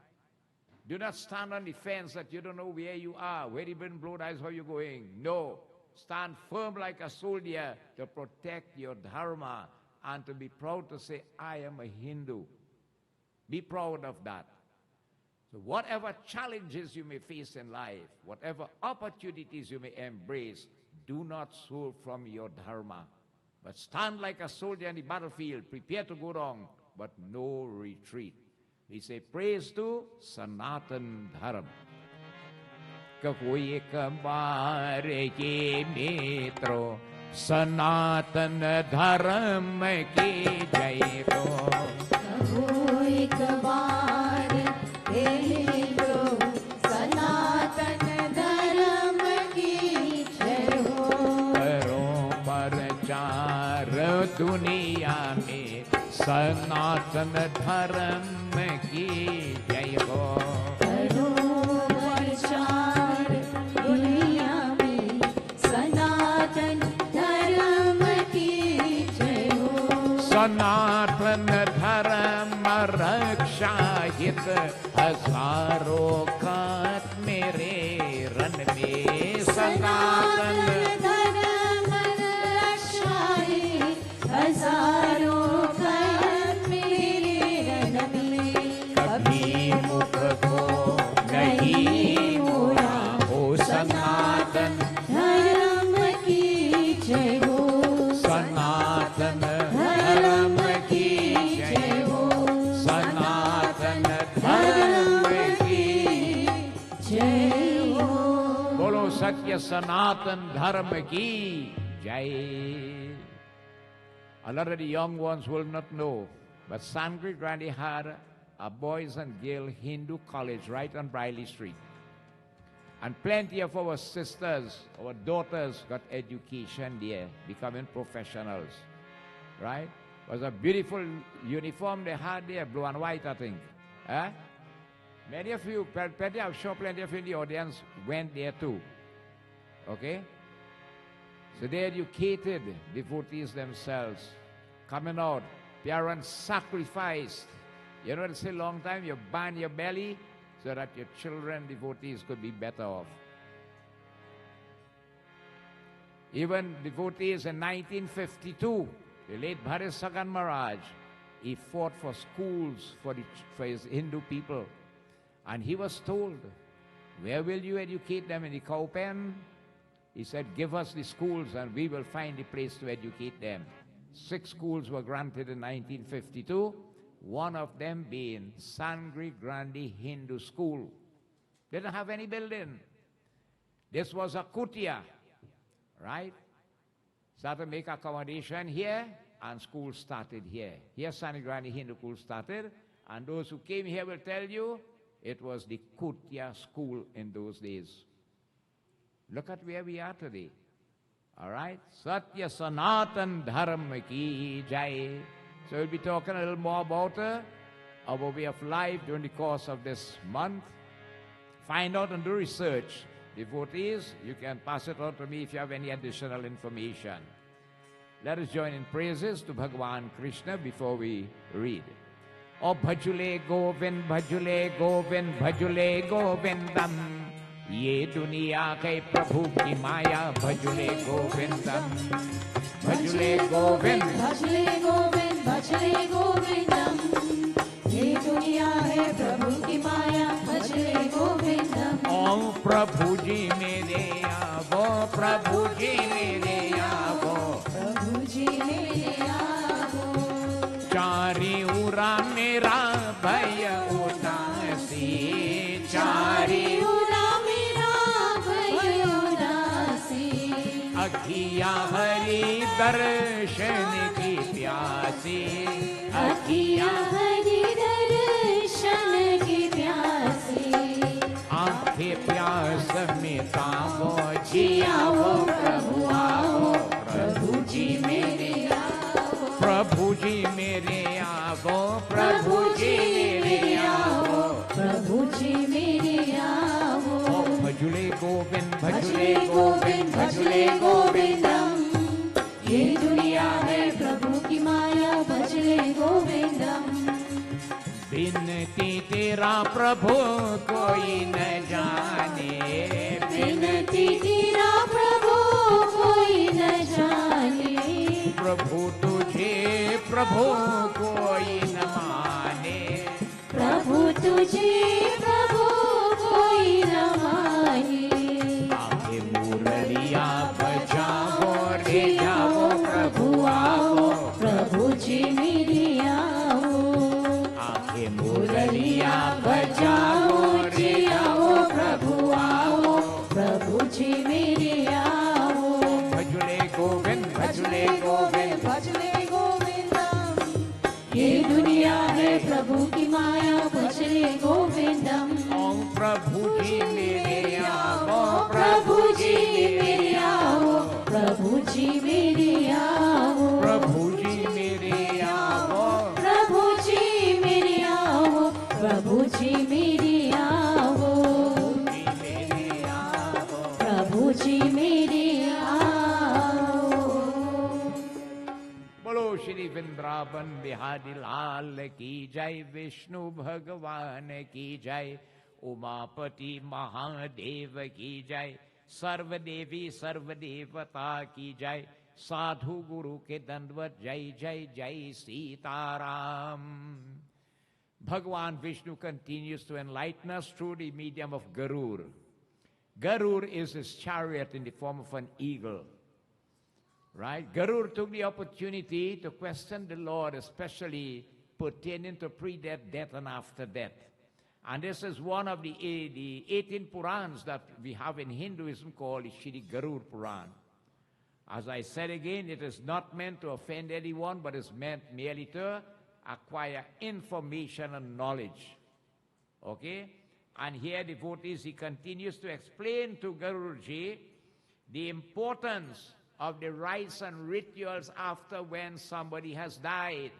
Do not stand on the fence that you don't know where you are. Where the wind blows, that's how you're going. No. Stand firm like a soldier to protect your dharma and to be proud to say, I am a Hindu. Be proud of that. So whatever challenges you may face in life, whatever opportunities you may embrace, do not swerve from your dharma. But stand like a soldier in the battlefield, prepare to go wrong, but no retreat. We say praise to Sanatan Dharma. Kakoi kabare ke mitro, Sanatan Dharma ki jai ho. Kakoi kabare ke mitro, Sanatan Dharma ki jai ho. Karo parchar duniya mein, Sanatan Dharma की जय हो. करो प्रचार दुनिया में, सनातन धर्म की जय हो. सनातन धर्म Satya Sanatan Dharma Ki Jai. A lot of the young ones will not know, but Sangre Grande had a boys and girl Hindu college right on Briley Street. And plenty of our sisters, our daughters got education there, becoming professionals, right? It was a beautiful uniform they had there, blue and white, I think. Huh? Many of you, I'm sure plenty of you in the audience went there too. Okay? So they educated devotees themselves, coming out. Parents sacrificed. You know, they say a long time, you ban your belly so that your children, devotees, could be better off. Even devotees in 1952, the late Bharat Maraj, he fought for schools for his Hindu people. And he was told, where will you educate them, in the cow pen? He said, give us the schools and we will find a place to educate them. 6 schools were granted in 1952, one of them being Sangre Grande Hindu School. They didn't have any building. This was a kutia, right? Started to make accommodation here, and school started here. Here Sangre Grande Hindu School started, and those who came here will tell you, it was the kutia school in those days. Look at where we are today. All right? Satya Sanatan Dharma Ki Jai. So we'll be talking a little more about our way of life during the course of this month. Find out and do research. Devotees, you can pass it on to me if you have any additional information. Let us join in praises to Bhagavan Krishna before we read. O bhajule Govind, bhajule Govind, bhajule Govindam. Ye duniya ke Prabhu ki maya, bhajule Govindam. Bhajule Govind, भजले गोविंद भजले गोविंदम ये दुनिया है प्रभु की माया भजले गोविंदम ओ प्रभु जी मेरे आवो प्रभु जी मेरे आवो प्रभु जी मेरे आवो चारी उरा मेरा भय उदासी चारी उरा मेरा भय उदासी अखिया हरि दर्शन की प्यासी अखिया हरि दर्शन की प्यासी आंखें प्यास मिटावो जियावो प्रभु आवो प्रभु जी मेरे आवो प्रभु जी मेरे आवो प्रभु जी मेरे आवो प्रभु जी मेरे आवो ओ भजले गोविंद भजले गोविंद भजले गोविंदम ये दुनिया है प्रभु की माया भजले गोविंदम बिनती तेरा प्रभु कोई न जाने बिनती तेरा प्रभु कोई न जाने प्रभु तुझे प्रभु कोई न माने प्रभु तुझे प्रभु कोई न माने आगे मुरलिया बजाओ रे जाओ प्रभु आओ प्रभु जी मेरे आओ आगे मुरलिया बजाओ रे आओ प्रभु आओ प्रभु जी मेरे आओ भजले गोविंद भजले गोविंद भजले गोविंदम ये दुनिया है प्रभु की माया भजले गोविंदम ओम प्रभु जी मेरे आओ प्रभु जी मेरे आओ प्रभु जी मेरे आओ प्रभु जी मेरे आओ प्रभु जी मेरे आओ प्रभु जी मेरे आओ प्रभु जी मेरे आओ बोलो श्री वृंदावन बिहारी लाल की जय विष्णु भगवान की जय उमापति महादेव की जय सर्वदेवी सर्वदेवता की जय साधु गुरु के दंडवत जय जय जय Sitaram. Bhagavan Vishnu continues to enlighten us through the medium of Garuda. Garuda is his chariot in the form of an eagle. Right? Garuda took the opportunity to question the Lord, especially pertaining to pre-death, death, and after death. And this is one of the 18 Purans that we have in Hinduism called the Shri Garuda Puran. As I said again, it is not meant to offend anyone, but it's meant merely to acquire information and knowledge. Okay? And here, devotees, he continues to explain to Guruji the importance of the rites and rituals after when somebody has died.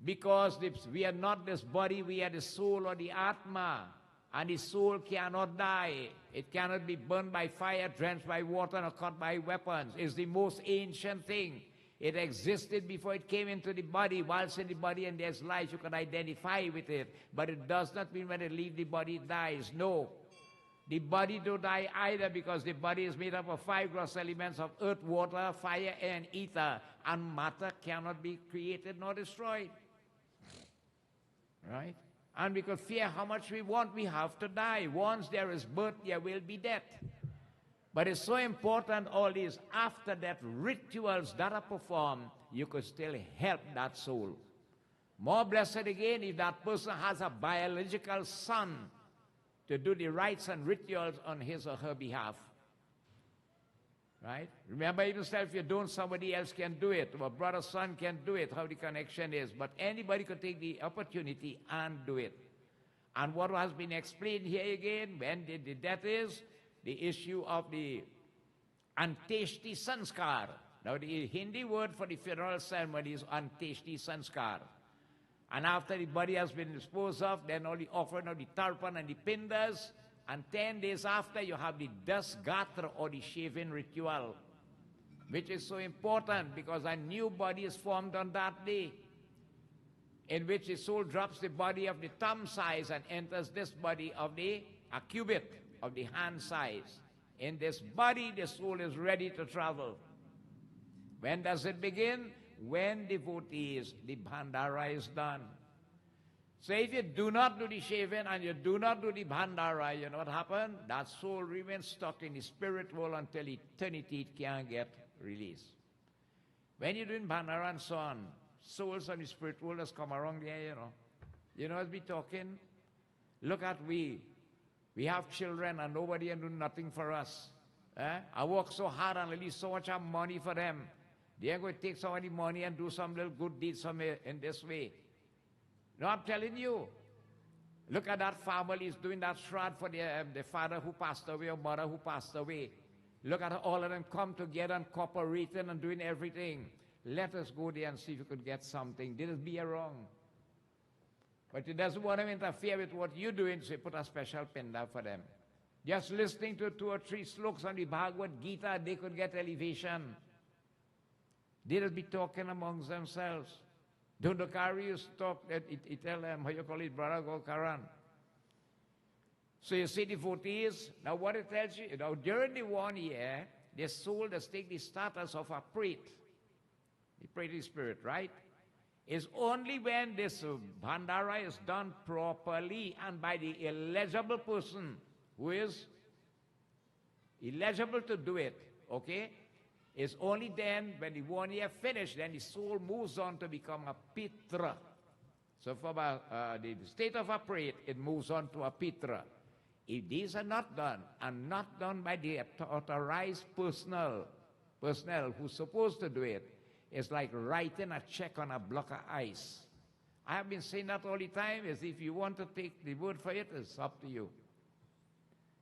Because we are not this body, we are the soul or the Atma. And the soul cannot die. It cannot be burned by fire, drenched by water, or cut by weapons. It's the most ancient thing. It existed before it came into the body. Whilst in the body and there's life, you can identify with it. But it does not mean when it leaves the body, it dies. No. The body don't die either, because the body is made up of 5 gross elements of earth, water, fire, air, and ether. And matter cannot be created nor destroyed. Right? And we could fear how much we want, we have to die. Once there is birth, there will be death. But it's so important, all these after death rituals that are performed, you could still help that soul. More blessed again if that person has a biological son to do the rites and rituals on his or her behalf. Right? Remember, even if you don't, somebody else can do it. Or a brother, son can do it, how the connection is. But anybody could take the opportunity and do it. And what has been explained here again, when the death is, the issue of the Anteshti Sanskar. Now, the Hindi word for the funeral ceremony is Anteshti Sanskar. And after the body has been disposed of, then all the offering of the tarpan and the pindas. And 10 days after, you have the dasgatra, or the shaving ritual, which is so important because a new body is formed on that day, in which the soul drops the body of the thumb size and enters this body of a cubit of the hand size. In this body, the soul is ready to travel. When does it begin? When devotees, the bhandara is done. So if you do not do the shaving and you do not do the bhandara, you know what happened? That soul remains stuck in the spirit world until eternity it can't get released. When you're doing bhandara and so on, souls on the spirit world has come around there, you know. You know, as we talking, look at we have children and nobody can do nothing for us. I work so hard and release so much of money for them. They're going to take some of the money and do some little good deeds in this way. No, I'm telling you. Look at that family is doing that shroud for the father who passed away or mother who passed away. Look at all of them come together and cooperating and doing everything. Let us go there and see if we could get something. This be wrong. But it doesn't want to interfere with what you're doing, so you put a special pinda for them. Just listening to 2 or 3 slokas on the Bhagavad Gita, they could get elevation. They will be talking amongst themselves. Dundakari used to talk, he tell them, how you call it, brother, go Karan. So you see devotees, now what it tells you, during the 1 year, the soul does take the status of a pret, the pretty spirit, right? It's only when this bhandara is done properly and by the eligible person who is eligible to do it, okay? It's only then, when the 1 year finished, then the soul moves on to become a pitra. So from the state of a pret, it moves on to a pitra. If these are not done, and not done by the authorized personnel who's supposed to do it, it's like writing a check on a block of ice. I have been saying that all the time, is if you want to take the word for it, it's up to you.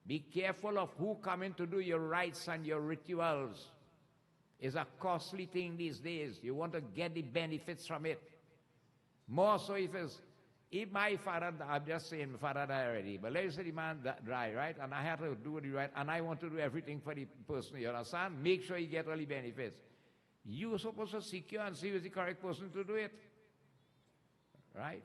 Be careful of who come in to do your rites and your rituals. It's a costly thing these days. You want to get the benefits from it. More so if my father, I'm just saying my father died already, but let's say the man died, right? And I had to do the right, and I want to do everything for the person, you understand? Make sure you get all the benefits. You're supposed to secure and see who's the correct person to do it. Right?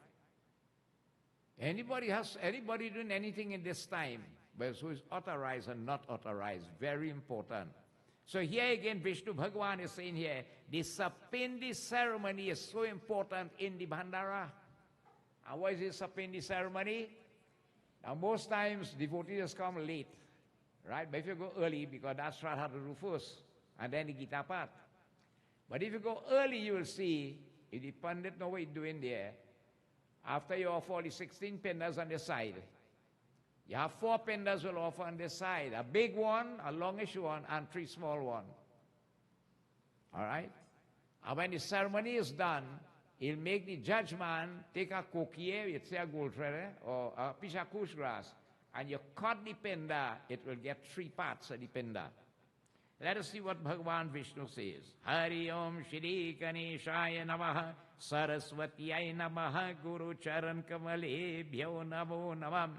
Anybody doing anything in this time, but who is authorized and not authorized, very important. So here again, Vishnu Bhagavan is saying here, the Sapindi ceremony is so important in the Bhandara. And what is this Sapindi ceremony? Now most times, devotees come late, right? But if you go early, because that's what I have to do first, and then the Gita part. But if you go early, you will see, if the Pandit know what he's doing there, After you offer all the 16 pendas on the side, you have 4 pendas will offer on the side. A big one, a longish one, and 3 small ones. All right? And when the ceremony is done, he'll make the judgment take a coquier, it's a gold thread, or a piece of kush grass, and you cut the penda, it will get 3 parts of the penda. Let us see what Bhagavan Vishnu says. Hari Om Shri Ganeshaya Namaha Saraswatyai Namaha Guru Charan Kamale Bhyo Namo Namam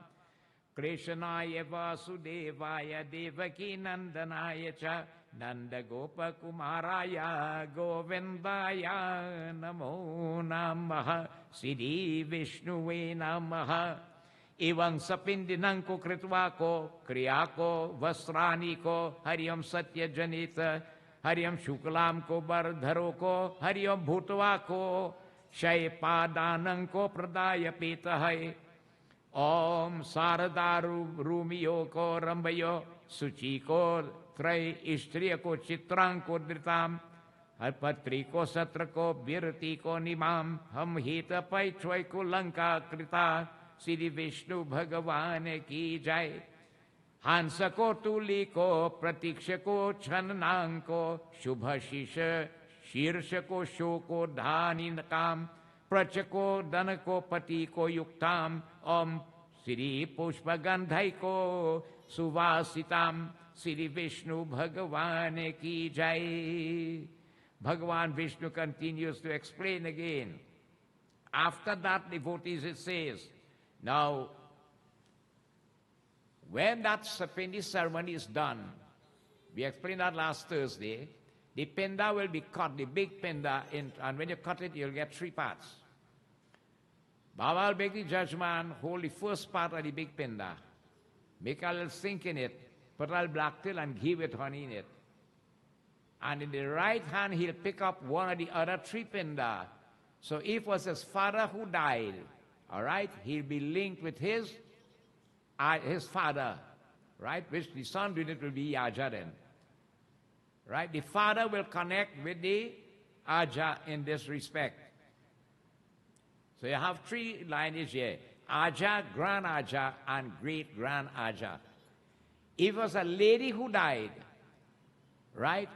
Krishnaya Vasudevaya Devaki Nandanaya Cha Nanda Gopa Kumaraya Govindaya Namo Namaha Siddhi Vishnuve Namaha Evang sapindinang ko kritva ko, kriya ko, vasrani ko, Hariom Satya Janita, Hariom Shuklam ko, Bardharo ko, Hariom Bhutva ko, Shay Padanang ko, Pradaya Pitahay, Om Saradaru Rumiyo ko, Rambayo, Suchi ko, Tray Ishtriya ko, Chitrang ko, Dritam, Patri ko, Satra ko, Birti ko, Nimam, Ham Hita Pai Choy ko, Lanka Krita, Sri Vishnu Bhagavan ki jai. Hansa ko, Tuli ko, Pratiksha ko, Chanang ko, Shubha Shisha, Shirsha ko, Shoko, Dhani Nakam, Pracha ko, Dana ko, Pati ko, Yuktam, Om Sri Pushpa Gandhai ko, Suvasitam, Sri Vishnu Bhagavan ki jai. Bhagavan Vishnu continues to explain again. After that, devotees, it says, now, when that Sapindi ceremony is done, we explained that last Thursday, the penda will be cut, the big penda, and when you cut it, you'll get 3 parts. Baba will make the judgment, hold the first part of the big penda, make a little sink in it, put a little black till and give it honey in it. And in the right hand, he'll pick up one of the other 3 penda. So if it was his father who died, all right, he'll be linked with his father, right, which the son doing it will be Yaja then. Right, the father will connect with the Aja in this respect. So you have 3 lineages here, Aja, Grand Aja, and Great Grand Aja. If it was a lady who died, right,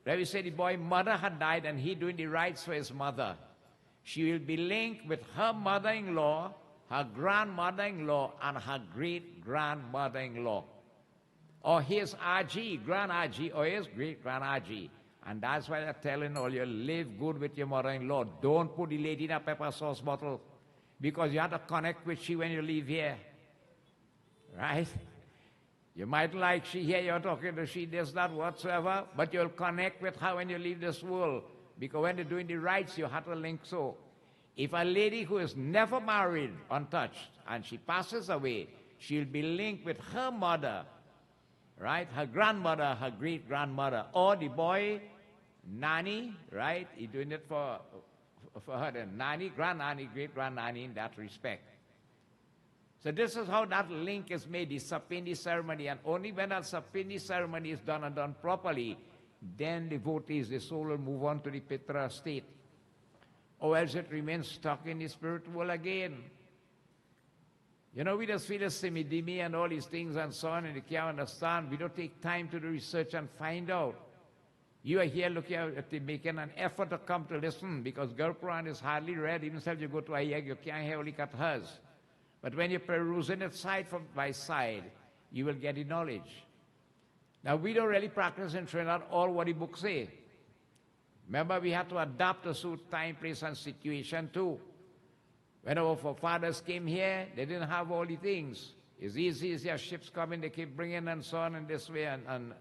let me say the boy mother had died and he doing the rites for his mother, she will be linked with her mother-in-law, her grandmother-in-law, and her great-grandmother-in-law. Or his Aji, Grand Aji, or his great-grand Aji. And that's why I'm telling all you, live good with your mother-in-law. Don't put the lady in a pepper sauce bottle, because you have to connect with she when you leave here. Right? You might like she here, you're talking to she, this, that, whatsoever, but you'll connect with her when you leave this world. Because when you're doing the rites, you have to link so. If a lady who is never married, untouched, and she passes away, she'll be linked with her mother, right? Her grandmother, her great-grandmother, or the boy, nanny, right? He's doing it for her, the nanny, grand-nanny, great-grand-nanny in that respect. So this is how that link is made, the Sapindi ceremony, and only when that Sapindi ceremony is done and done properly, then devotees, the soul will move on to the Pitra state. Or else it remains stuck in the spiritual world again. You know, we just feel a simidimi and all these things and so on, and we can't understand. We don't take time to do research and find out. You are here looking at making an effort to come to listen, because Purana is hardly read. Even if you go to Ayag, you can't hear only Kathas. But when you're perusing it side by side, you will get the knowledge. Now, we don't really practice in Trinidad all what the books say. Remember, we had to adapt to suit time, place, and situation too. When our forefathers came here, they didn't have all the things. It's easy as their ships coming, they keep bringing and so on in this way, and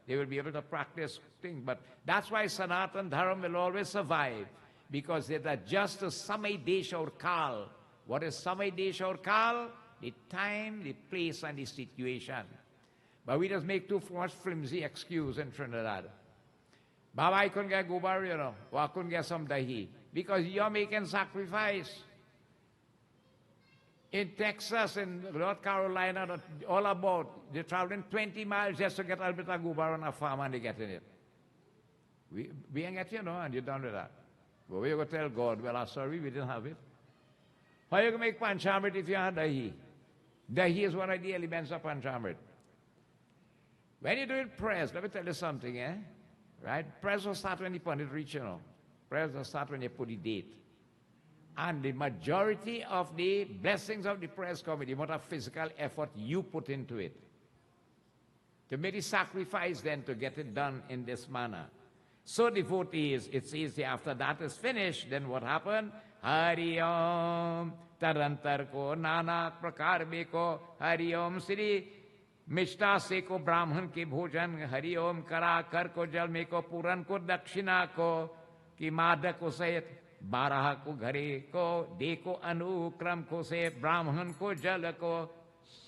they will be able to practice things. But that's why Sanatan Dharam will always survive, because it adjusts to Samay Desh or Kal. What is Samay Desh or Kal? The time, the place, and the situation. But we just make too much flimsy excuse in Trinidad. Baba, I couldn't get gubar, you know, or I couldn't get some dahi. Because you're making sacrifice. In Texas, in North Carolina, all about, they're traveling 20 miles just to get a little bit of gubar on a farm and they're getting it. We ain't get, you know, and you're done with that. But we go tell God, well, I'm sorry, we didn't have it. How you can make Panchamrit if you have dahi? Dahi is one of the elements of Panchamrit. When you're doing prayers, let me tell you something, eh? Right? Prayers will start when the Pandit reach, you know. Prayers will start when you put the date. And the majority of the blessings of the prayers come with the amount of physical effort you put into it. To make the sacrifice then to get it done in this manner. So devotees, it's easy. After that is finished, then what happened? Hari Om, Tarantar ko, Nanak Prakar Beko, Hari Om Sri, Mishta Se ko, Brahman ke Bhojan, Hari Om Kara Kar ko, Jal me ko, Puran ko, Dakshina ko, Ki Madha ko Sayat, Baraha ko, Ghare ko, De ko, Anukram ko Se, Brahman ko, Jal ko,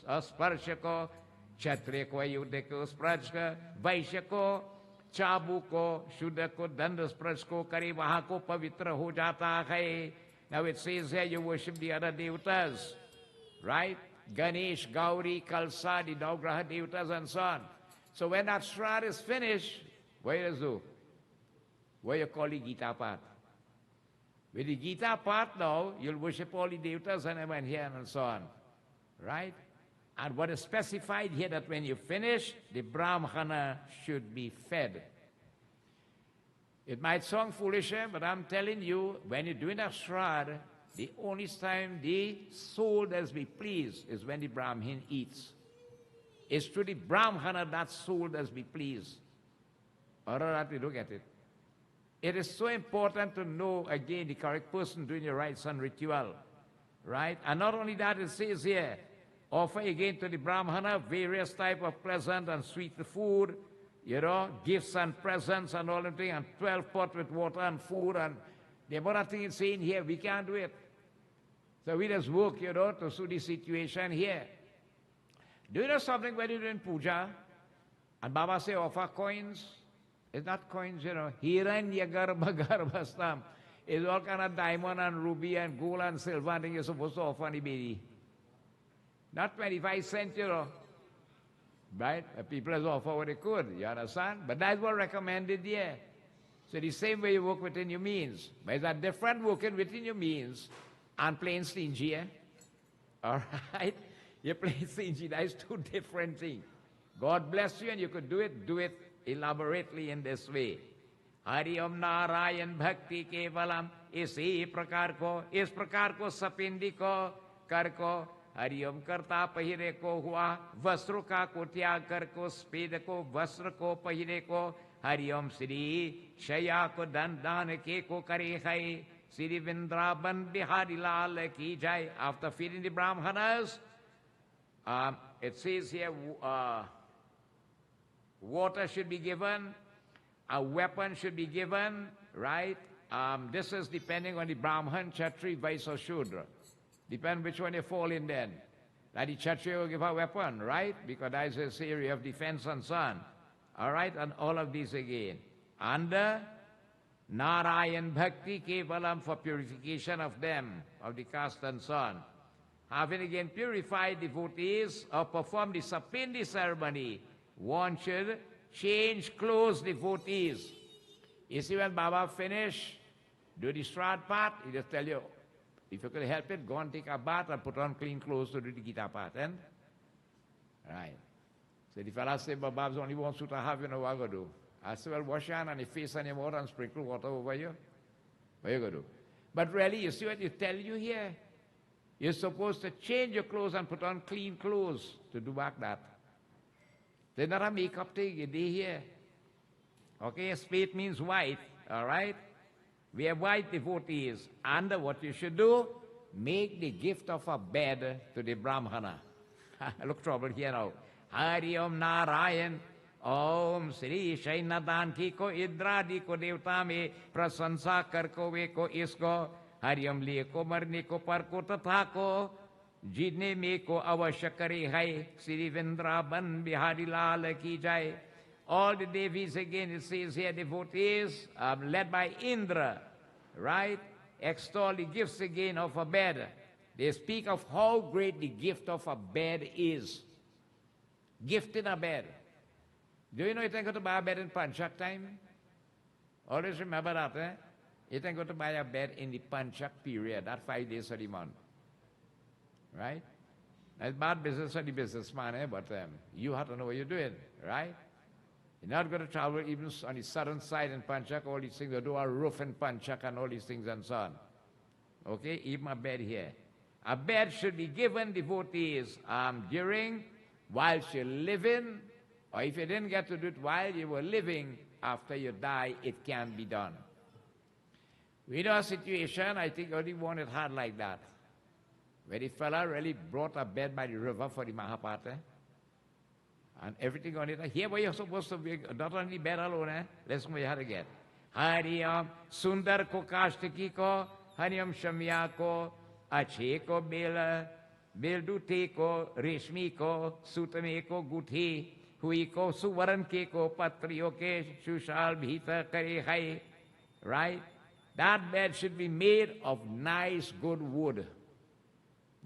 Sparsha ko, Kshatriya ko, Ayudha ko, Spraj ko, Vaishya ko, चाबू को शुद्ध को दंड स्पर्श को करे वहां को पवित्र हो जाता है. Now it says here you worship the other devatas, right? Ganesh, Gauri, Kalsa, the Navgraha devatas and so on. So when that Shraddha is finished, what you do? What you call the Gita part? With the Gita part now, you'll worship all the devatas and here and so on, right? And what is specified here that when you finish, the Brahmana should be fed. It might sound foolish, but I'm telling you, when you're doing a Shraddha, the only time the soul does be pleased is when the Brahmin eats. It's to the Brahmana that soul does be pleased. Or that we look at it. It is so important to know, again, the correct person doing your rites and ritual. Right? And not only that, it says here, offer again to the Brahmana various type of pleasant and sweet food, you know, gifts and presents and all that thing, and 12 pot with water and food, and the amount of things saying here, we can't do it. So we just work, you know, to suit the situation here. Do you know something when you're doing puja, and Baba say offer coins? It's not coins, you know, Hiranya Garbha Garbhastam. It's all kind of diamond and ruby and gold and silver, and you're supposed to offer the baby. Not 25 cents, you know. Right? People has offered what they could, you understand? But that's what recommended here. So the same way you work within your means. But it's a different working within your means and plain stingy, eh? All right? You're plain stingy. That is two different things. God bless you and you could do it elaborately in this way. Hari Om Narayan Bhakti Kevalam isi prakar ko sapindi ko kar ko Hari Om Karta Pahire ko hua, Vasru ka ko tyag kar ko, Sped ko, Vasra ko Pahire ko, Hari Om Sri, Shaya ko Dan ke ko kare hai, Sri Vindraban Bihari Lal ki jai. After feeding the Brahmanas, it says here, water should be given, a weapon should be given, right? This is depending on the Brahman, Kshatri, Vaisya, Shudra. Depend which one you fall in then. Like the Kshatriya will give a weapon, right? Because that is a area of defense and so on. All right, and all of these again. Under Narayan Bhakti Kevalam for purification of them, of the caste and so on. Having again purified devotees or performed the Sapindi ceremony, one should change clothes devotees. You see when Baba finish, do the Shraddha part, he just tell you, if you could help it, go and take a bath and put on clean clothes to do the Gita part. And right. So the fellow said, but Bab's only one suit I have, you know what I'm going to do. I said, well, wash your hand and your face and your water and sprinkle water over you. What are you going to do? But really, you see what you tell you here? You're supposed to change your clothes and put on clean clothes to do back that. They're not a makeup thing, you do here. Okay, spade means white, all right? We have white devotees. And what you should do, make the gift of a bed to the Brahmana. Look trouble here now. Hari Om Narayan, Om Sri Shainadan ki ko Idradi ko devta me prasansa kar ko ve ko isko Hari Om liye ko marne ko par ko tatha ko jidne me ko avashya kare hai Sri Vindraban Bihari Lal ki jai. All the Devis, again, it says here, devotees led by Indra, right? Extol the gifts again of a bed. They speak of how great the gift of a bed is. Gift in a bed. Do you know you can go to buy a bed in Panchak time? Always remember that, eh? You can go to buy a bed in the Panchak period, that 5 days of the month. right? That's bad business for the businessman, but you have to know what you're doing, right? You're not going to travel even on the southern side in Panchak, all these things, they do a roof in Panchak and all these things and so on. Okay, even a bed here. A bed should be given devotees during, whilst you're living, or if you didn't get to do it while you were living, after you die, it can be done. We know a situation, I think only one it had like that, where the fella really brought a bed by the river for the Mahapata, and everything on it. Here where you're supposed to be, not only bed alone, let's go ahead again. Hariyam Sundar ko Kashtaki ko, Hariyam Shamya ko, Ache ko Bela, Beldute ko, Reshmi ko, Sutame ko Guthi, Hui ko Suvaran ke ko, Patriyo ke, Shushal Bhita kare hai, right? That bed should be made of nice, good wood.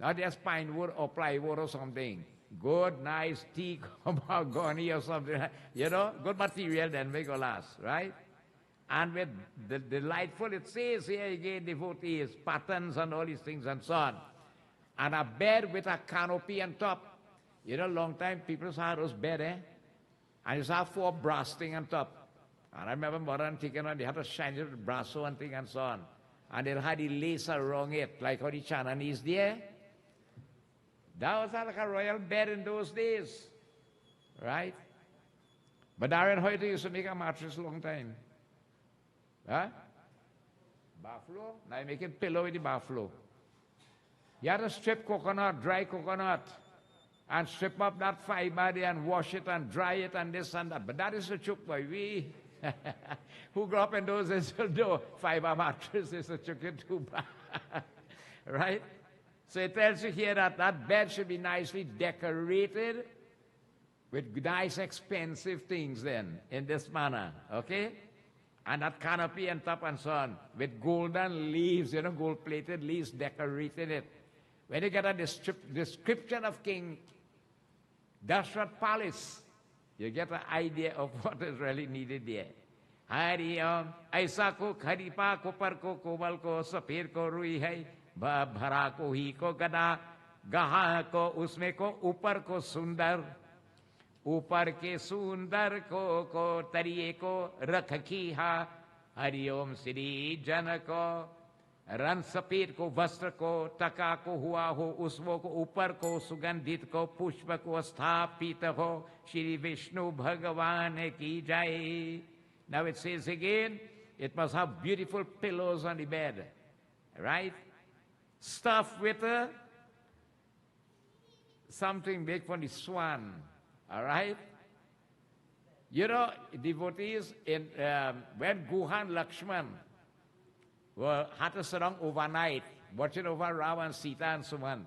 Not just pine wood or plywood or something. Good, nice teak or mahogany or something. You know, good material, then make it last, right? And with the delightful, it says here again, devotees, patterns and all these things and so on. And a bed with a canopy on top. You know, long time people saw those bed, and you saw 4 brass thing on top. And I remember Modern taking on, they had to shine it with brass and thing and so on. And they had the lace around it, like how the Chinese there. That was like a royal bed in those days, right? But Darren Hoyt used to make a mattress a long time. Huh? Buffalo? Now you make a pillow with the buffalo. You had to strip coconut, dry coconut, and strip up that fiber there and wash it and dry it and this and that. But that is a chook boy. We who grew up in those days will know fiber mattress is a chook too bad. Right? So it tells you here that that bed should be nicely decorated with nice expensive things then, in this manner, okay? And that canopy and top and so on, with golden leaves, you know, gold-plated leaves decorating it. When you get a description of King Dashrath Palace, you get an idea of what is really needed there. Hari Om, Aisa ko, Kharipa ko, Par ko, Komal ko, Sapir ko, Rui hai, Bhara ko, Hi ko, Gada, Gaha ko, Usme ko, Upar ko, Sundar, Upar ke Sundar ko, Tariye ko, Rakhaki ha, Hari Om Sri Jana ko, Ran Sapir ko, Vastra ko, Taka ko, Hua ho, Usmo ko, Upar ko, Sugandhit ko, Pushpa ko, Sthapita ho, Shri Vishnu Bhagavan ki jai. Now it says again, it must have beautiful pillows on the bed, right? Stuffed with something made from the swan, all right? You know, devotees, in when Guhan Lakshman had to sit down overnight, watching over Rama and Sita and so on,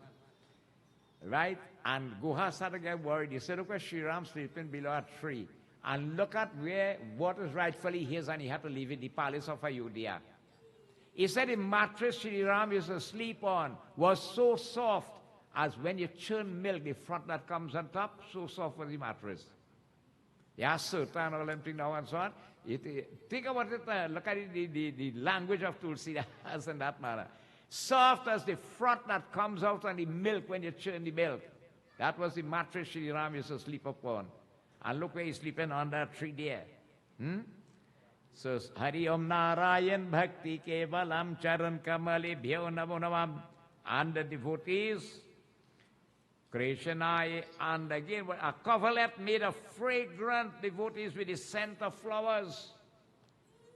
right? And Guha started to get worried. He said, look at Sri Ram sleeping below a tree. And look at what is rightfully his, and he had to leave it, the palace of Ayodhya. He said the mattress Sri Ram used to sleep on was so soft as when you churn milk, the front that comes on top, so soft was the mattress. Yeah, Sutta and all them things now and so on. Think about it, look at the language of Tulsidas in that manner. Soft as the front that comes out on the milk when you churn the milk. That was the mattress Sri Ram used to sleep upon. And look where he's sleeping on that tree there. So, Hari Om Narayan Bhakti Kevalam Charan Kamali Bhyo Namo Namam. And the devotees, Krishnai, and again, a coverlet made of fragrant devotees with the scent of flowers.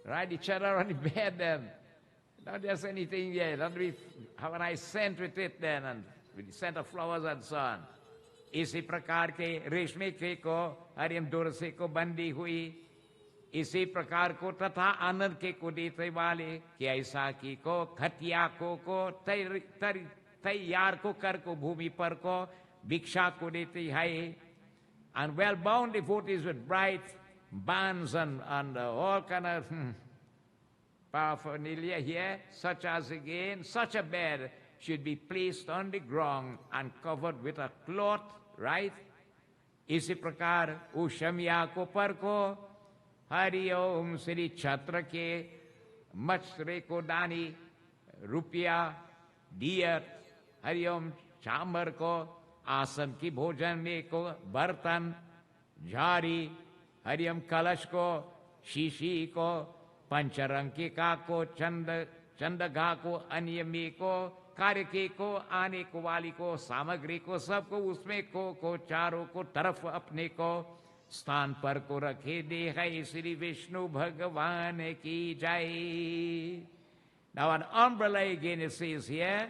Right, each other on the bed then. Not just anything there. Not be, have a nice scent with it then, and with the scent of flowers and so on. इसी प्रकार के रेशमे के को हरिम दुरसे को बंदी हुई, इसी प्रकार को तथा आनंद के को देते वाले कि ऐसा की को खतिया को तैयार को कर को भूमि पर को भिक्षा को देती है. And well bound devotees with bright bands and all kind of paraphernalia here, such as again, such a bed should be placed on the ground and covered with a cloth, right? इसी प्रकार उषमिया को पर को हरि ओम श्री छत्र के मच्छरे को दानी रुपया, deer, हरि ओम चामर को, आसन की भोजन में को, बर्तन, झाड़ी, हरियम कलश को, शीशी को, पंचरंगिका को, चंदगा को, अन्य को, कार्य के को, आने को वाली को, सामग्री को, सबको उसमें को चारों को तरफ अपने को स्थान पर को रखे दे है श्री विष्णु भगवान की जय. Now an umbrella again it says here,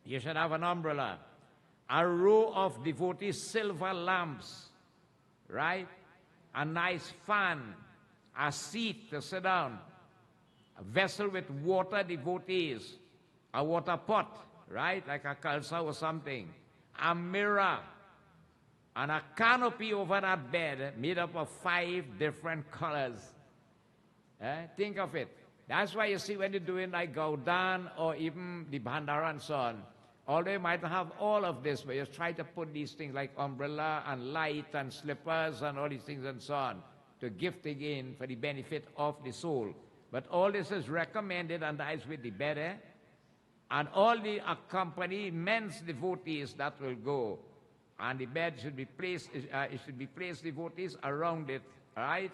you should have an umbrella, a row of devotees' silver lamps, right? A nice fan, a seat to sit down, a vessel with water devotees, a water pot, right? Like a kalsa or something, a mirror, and a canopy over that bed made up of 5 different colors. Think of it. That's why you see when you're doing like Garuda or even the Bhandara and so on, although you might have all of this, but you try to put these things like umbrella and light and slippers and all these things and so on to gift again for the benefit of the soul. But all this is recommended and that is with the bed, and all the accompaniments devotees that will go, and the bed should be placed, it should be placed devotees around it, right?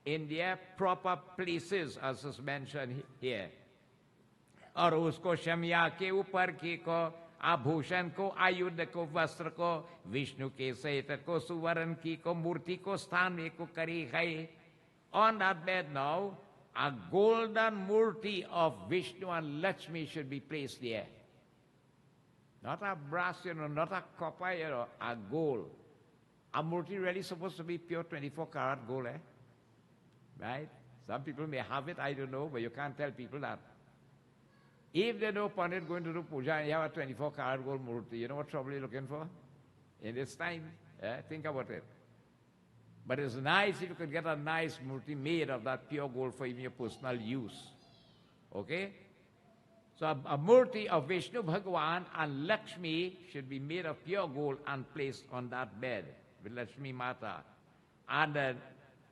In their proper places, as is mentioned here. और उसको शमिया के ऊपर की को, आभूषण को, आयुध को, वस्त्र को, विष्णु के सहित को, सुवर्ण की को, मूर्ति को स्थान में को करी है. On that bed now, a golden murti of Vishnu and Lakshmi should be placed there. Not a brass, not a copper, a gold. A murti really supposed to be pure 24-karat gold, right? Some people may have it, I don't know, but you can't tell people that. If they know Pandit going to do puja and you have a 24-karat gold murti, you know what trouble you're looking for in this time? Think about it. But it's nice if you could get a nice murti made of that pure gold for even your personal use. Okay? So a murti of Vishnu Bhagavan and Lakshmi should be made of pure gold and placed on that bed with Lakshmi Mata. And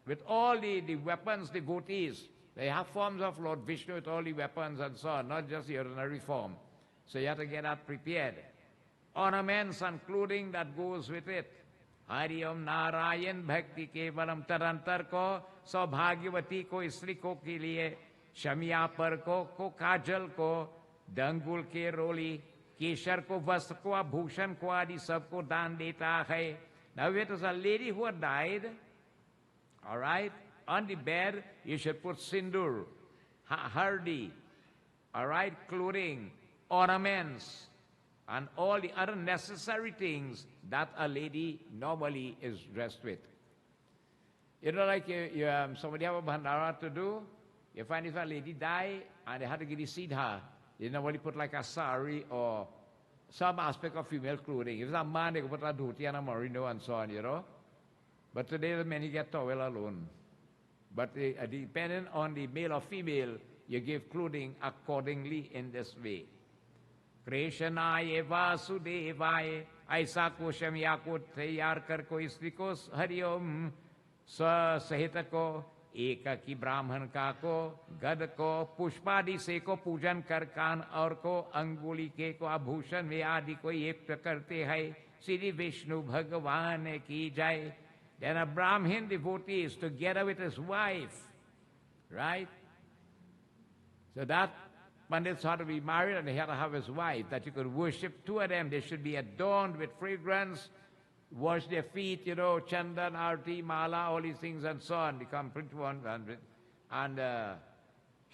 with all the weapons, devotees, they have forms of Lord Vishnu with all the weapons and so on, not just the ordinary form. So you have to get that prepared. Ornaments and clothing that goes with it. Hari Om Narayan Bhakti Kevalam Tarantar ko, Saubhagyavati ko, Istri ko ke liye, Shamiya par ko Kajal ko, Dangul ke roli, Keshar ko, Vastr ko, Abhushan ko, Adi sab ko daan deta hai. Now it was a lady who had died. All right? On the bed, you should put sindur, hardi, all right, clothing, ornaments, and all the other necessary things that a lady normally is dressed with. You know, like somebody have a bhandara to do, you find if a lady die and they had to give the siddha, they normally put like a sari or some aspect of female clothing. If it's a man, they could put a dhoti and a merino and so on, you know. But today, the many get towel alone. But depending on the male or female, you give clothing accordingly in this way. Krishnaya Vasudevaya, aisa ko shamiya ko taiyar kar ko istri ko Hari Om sahita ko, eka ki brahman ka ko, gad ko, pushpadi se ko pujan kar kan aur ko, anguli ke ko abhushan me adi ko yekta karte hai, Shri Vishnu Bhagavan ki jai. Then a Brahmin devotee is together with his wife, right? So that Pandits had to be married and he had to have his wife, that you could worship two of them. They should be adorned with fragrance, wash their feet, chandan, arti, mala, all these things and so on, the complete one. And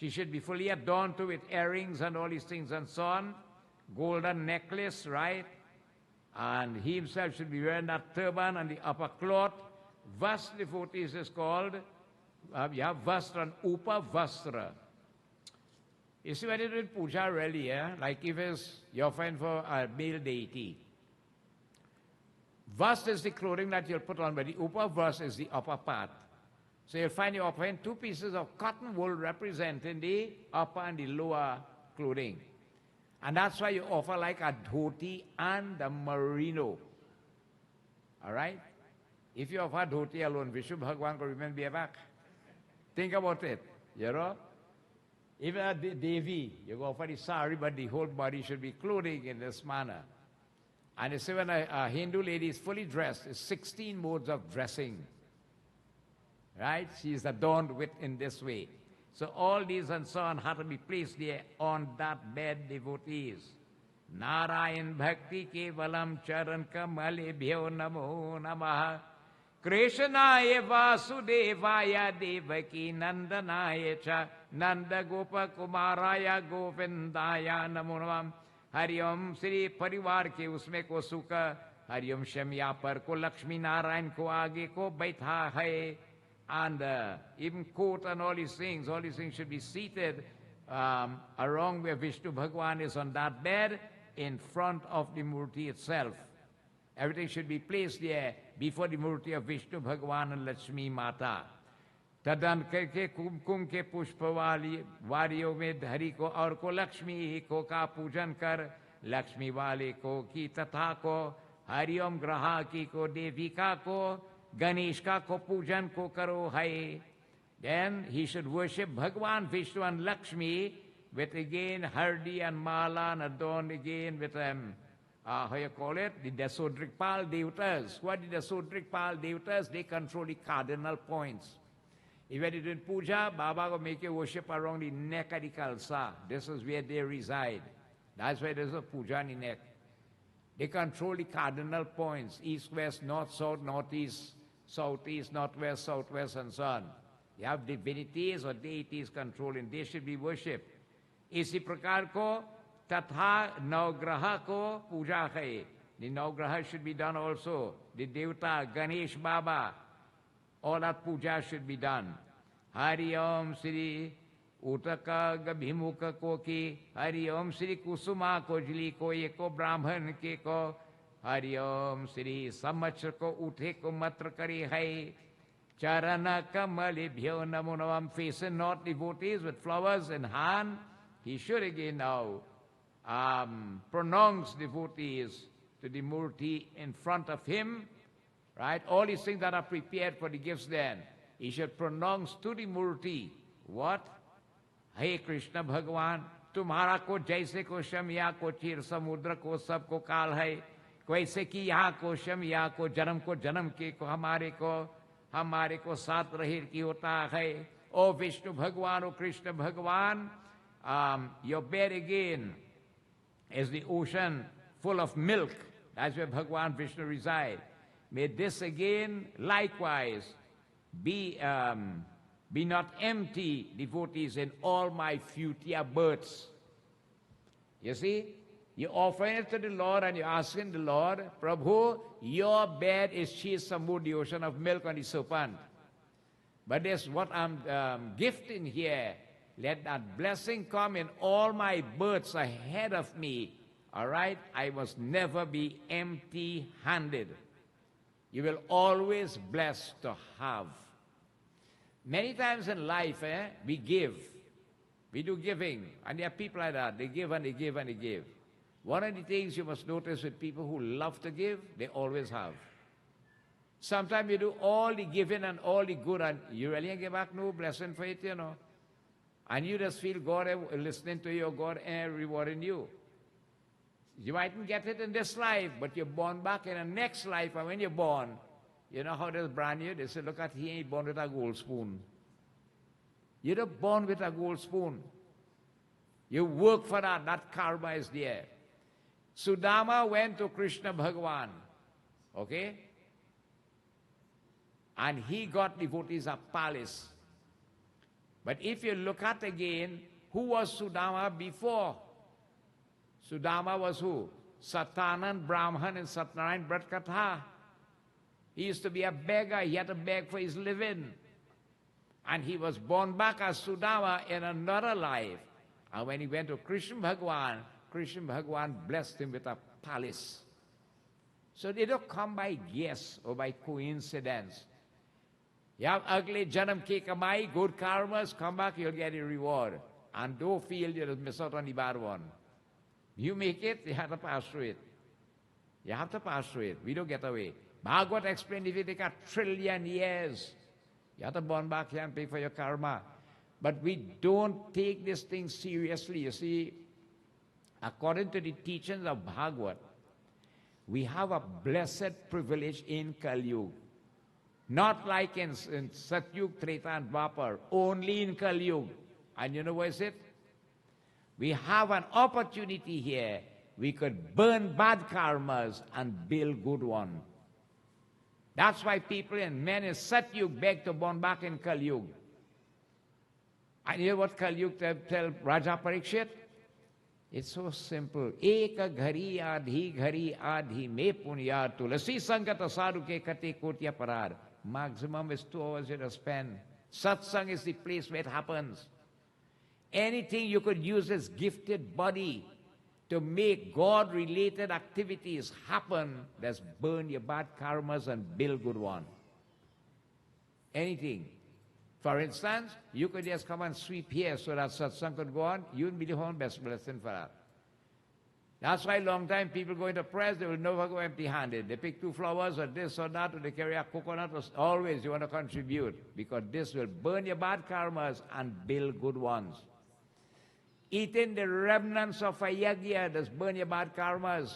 she should be fully adorned too with earrings and all these things and so on. Golden necklace, right? And he himself should be wearing that turban and the upper cloth. Vast devotees is called, you have Vastra and Upa Vastra. You see, when you're doing puja really, like if you're offering for a male deity, Vast is the clothing that you'll put on, but the Upa Vast is the upper part. So you'll find you're offering 2 pieces of cotton wool representing the upper and the lower clothing. And that's why you offer like a dhoti and a merino. All right? If you offer dhoti alone, Vishnu Bhagwan could remain back. Think about it, Even a Devi, you go offer the sari, but the whole body should be clothing in this manner. And you see, when a Hindu lady is fully dressed, there's 16 modes of dressing. Right? She is adorned with in this way. So all these and so on have to be placed there on that bed, devotees. Narayan Bhakti Kevalam Charan Kamalebhyo Namo Namaha Krishnaya Vasudevaya Devaki Nandanaya Cha Nanda Gopa Kumaraya Govindaya Namo Namah Hariom Sri Parivar ke usme ko suka Hariom Shamya par ko Lakshmi Narayan ko aage ko baitha hai. And even court and all these things should be seated around where Vishnu Bhagwan is on that bed in front of the Murti itself. Everything should be placed there before the Murti of Vishnu Bhagwan and Lakshmi Mata. Tadan karke kumkum ke pushpa wariyo mein dhari ko aur ko Lakshmi ko ka pujan kar Lakshmi wale ko ki tatha ko Hariom graha ki ko Devika ko Ganeshka ko pujan ko karo hai. Then he should worship Bhagwan Vishnu and Lakshmi with again hardi and mala and adorned again with how you call it, the Dasodrikpal Devatas. What are the Dasodrikpal Devatas? They control the cardinal points. If you are doing puja, Baba will make you worship around the neck of the Khalsa. This is where they reside. That's why there's a puja in the neck. They control the cardinal points, east, west, north, south, northeast, southeast, northwest, southwest, and so on. You have divinities or deities controlling. They should be worshipped. इसी प्रकार को तथा नवग्रह को पूजा है. The navgraha should be done also. The devata, Ganesh Baba, all that puja should be done. Hari Om Sri Utaka Gabhimuka ko ki, Hari Om Sri Kusuma ko jili ko ye ko Brahman ke ko, Hari Om Sri Samachar ko uthe ko matra kari hai. Charana Kamali Bhyo Namo Namam, facing not devotees with flowers in hand. He should again now pronounce devotees to the Murti in front of him, right? All these things that are prepared for the gifts then, he should pronounce to the Murti, what? Hey Krishna Bhagwan, तुम्हारा को जैसे को शम या को चीर समुद्र को सब को काल है, वैसे कि यहाँ को शम या को जन्म के को हमारे को साथ रहिर की होता है. O Vishnu Bhagwan, O Krishna Bhagwan, your bed again is the ocean full of milk. That's where Bhagwan Vishnu resides. May this again likewise be not empty, devotees, in all my future births. You see, you offer it to the Lord and you're asking the Lord, Prabhu, your bed is Chisamud, the ocean of milk on the serpent. But this what I'm gifting here. Let that blessing come in all my births ahead of me. All right? I must never be empty-handed. You will always bless to have. Many times in life, we give. We do giving. And there are people like that. They give and they give and they give. One of the things you must notice with people who love to give, they always have. Sometimes you do all the giving and all the good, and you really ain't give back no blessing for it, you know. And you just feel God listening to you, God rewarding you. You mightn't get it in this life, but you're born back in the next life. And when you're born, you know how they brand you? They say, look at he ain't born with a gold spoon. You're not born with a gold spoon. You work for that. That karma is there. Sudama went to Krishna Bhagwan. Okay? And he got devotees of palace. But if you look at again, who was Sudama before? Sudama was who? Satanan, Brahman, and Satnarayan Bratkatha. He used to be a beggar. He had to beg for his living. And he was born back as Sudama in another life. And when he went to Krishna Bhagwan blessed him with a palace. So they don't come by guess or by coincidence. You have ugly janam ki kamai, good karmas, come back, you'll get a reward. And don't feel you'll miss out on the bad one. You make it, you have to pass through it. You have to pass through it. We don't get away. Bhagavad explained if you take 1,000,000,000 years, you have to burn back here and pay for your karma. But we don't take this thing seriously. You see, according to the teachings of Bhagavad, We have a blessed privilege in Kali Yuga. Not like in Satyug, Treta, and Dwapar, only in Kali Yuga. And you know what is it? We have an opportunity here. We could burn bad karmas and build good one. That's why people and men in Satyug beg to born back in Kali Yuga. And you know what Kali Yuga tell Raja Parikshit? It's so simple. Eka ghari adhi me punya tulasi sangata sadhu ke kate kotya parar. Maximum is 2 hours you spend. Satsang is the place where it happens. Anything you could use this gifted body to make God-related activities happen, let's burn your bad karmas and build good one. Anything. For instance, you could just come and sweep here so that satsang could go on. You'll be the whole best blessing for that. That's why long time people go into prayers, they will never go empty-handed. They pick 2 flowers or this or that, or they carry a coconut. Always you want to contribute, because this will burn your bad karmas and build good ones. Eating the remnants of a yagya does burn your bad karmas,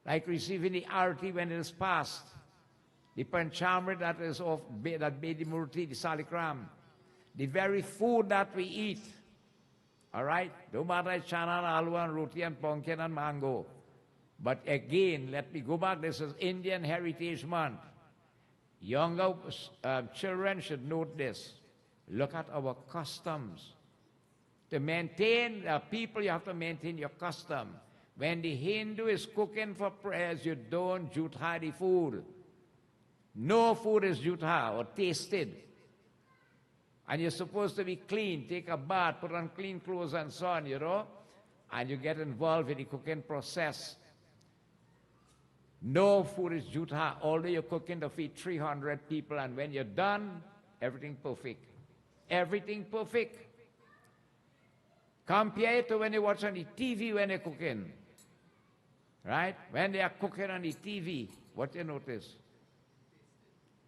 like receiving the arti when it is past, the panchamrit that is of that Bedi Murti, the salikram, the very food that we eat. All right? No matter chana, alwa, and roti, and pumpkin, and mango. But again, let me go back. This is Indian Heritage Month. Younger children should note this. Look at our customs. To maintain people, you have to maintain your custom. When the Hindu is cooking for prayers, you don't jutha the food. No food is jutha or tasted. And you're supposed to be clean, take a bath, put on clean clothes and so on, you know, and you get involved in the cooking process. No food is jutha, although you're cooking to feed 300 people, and when you're done, everything perfect. Everything perfect. Compare it to when you watch on the TV when they're cooking. Right? When they are cooking on the TV, what you notice?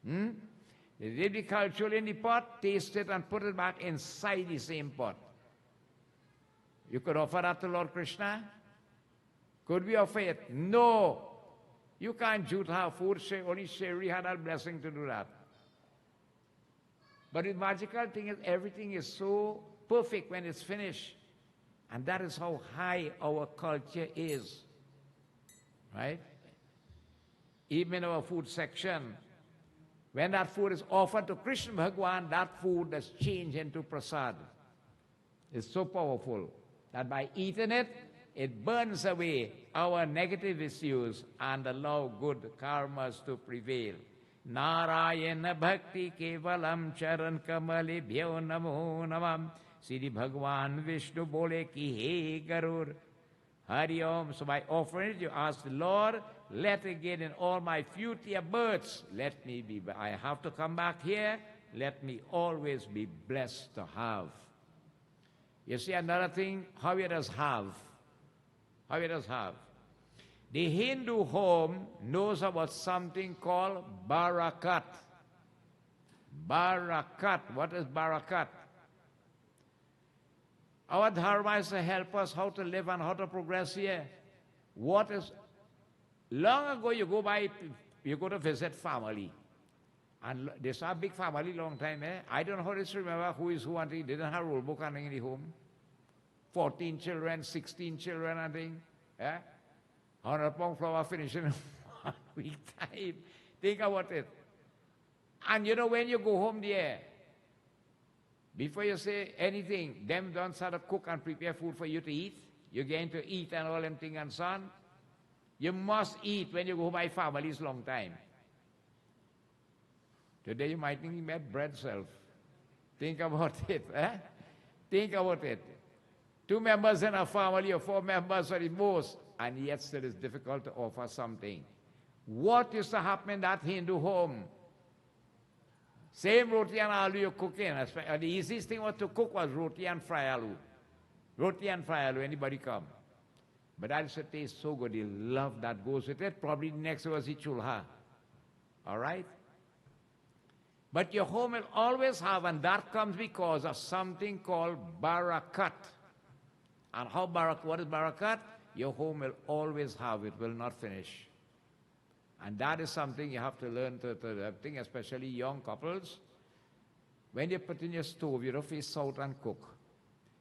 They did the culture in the pot, taste it, and put it back inside the same pot. You could offer that to Lord Krishna? Could we offer it? No. You can't jutha food, only Shri had that blessing to do that. But the magical thing is, everything is so perfect when it's finished. And that is how high our culture is. Right? Even in our food section, when that food is offered to Krishna Bhagwan, that food is changed into prasad. It's so powerful that by eating it, it burns away our negative issues and allow good karmas to prevail. Narayana bhakti kevalam charan kamali bhyo namo namam. Sri Bhagwan Vishnu bole ki he Garuda. Hari Om. So by offering it, you ask the Lord, let again in all my future births, let me be, I have to come back here, let me always be blessed to have. You see another thing, how it does have. How it does have. The Hindu home knows about something called barakat. Barakat. What is barakat? Our dharma is to help us how to live and how to progress here. What is... Long ago, you go to visit family. And there's a big family long time, eh? I don't know how to remember who is who, and they didn't have rule book in the home. 14 children, 16 children, I think. Eh? 100 pound flour finishing in 1 week time. Think about it. And you know, when you go home there, before you say anything, them don't start to cook and prepare food for you to eat. You're going to eat and all them things and so on. You must eat when you go by families long time. Today you might think you made bread self. Think about it. Eh? Think about it. 2 members in a family or 4 members are the most, and yet still it's difficult to offer something. What used to happen in that Hindu home? Same roti and aloo you're cooking. The easiest thing was to cook was roti and fry aloo. Roti and fry aloo, anybody come. But that used to taste so good. You love that goes with it. Probably next was the chulha. All right? But your home will always have, and that comes because of something called barakat. And what is barakat? Your home will always have, it will not finish. And that is something you have to learn to I think especially young couples. When you put in your stove, you don't face out and cook.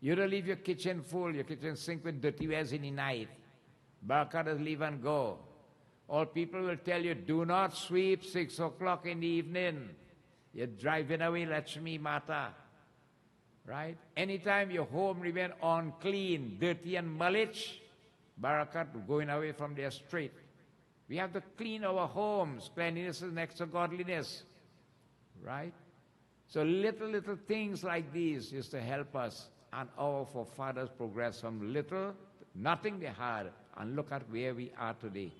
You don't leave your kitchen full, your kitchen sink with dirty wares in the night. Barakat leave and go. All people will tell you, do not sweep 6 o'clock in the evening. You're driving away Lakshmi Mata. Right? Anytime your home remain unclean, dirty and mullish, Barakat going away from their street. We have to clean our homes. Cleanliness is next to godliness. Right? So little things like these used to help us, and our forefathers progressed from little, nothing they had, and look at where we are today.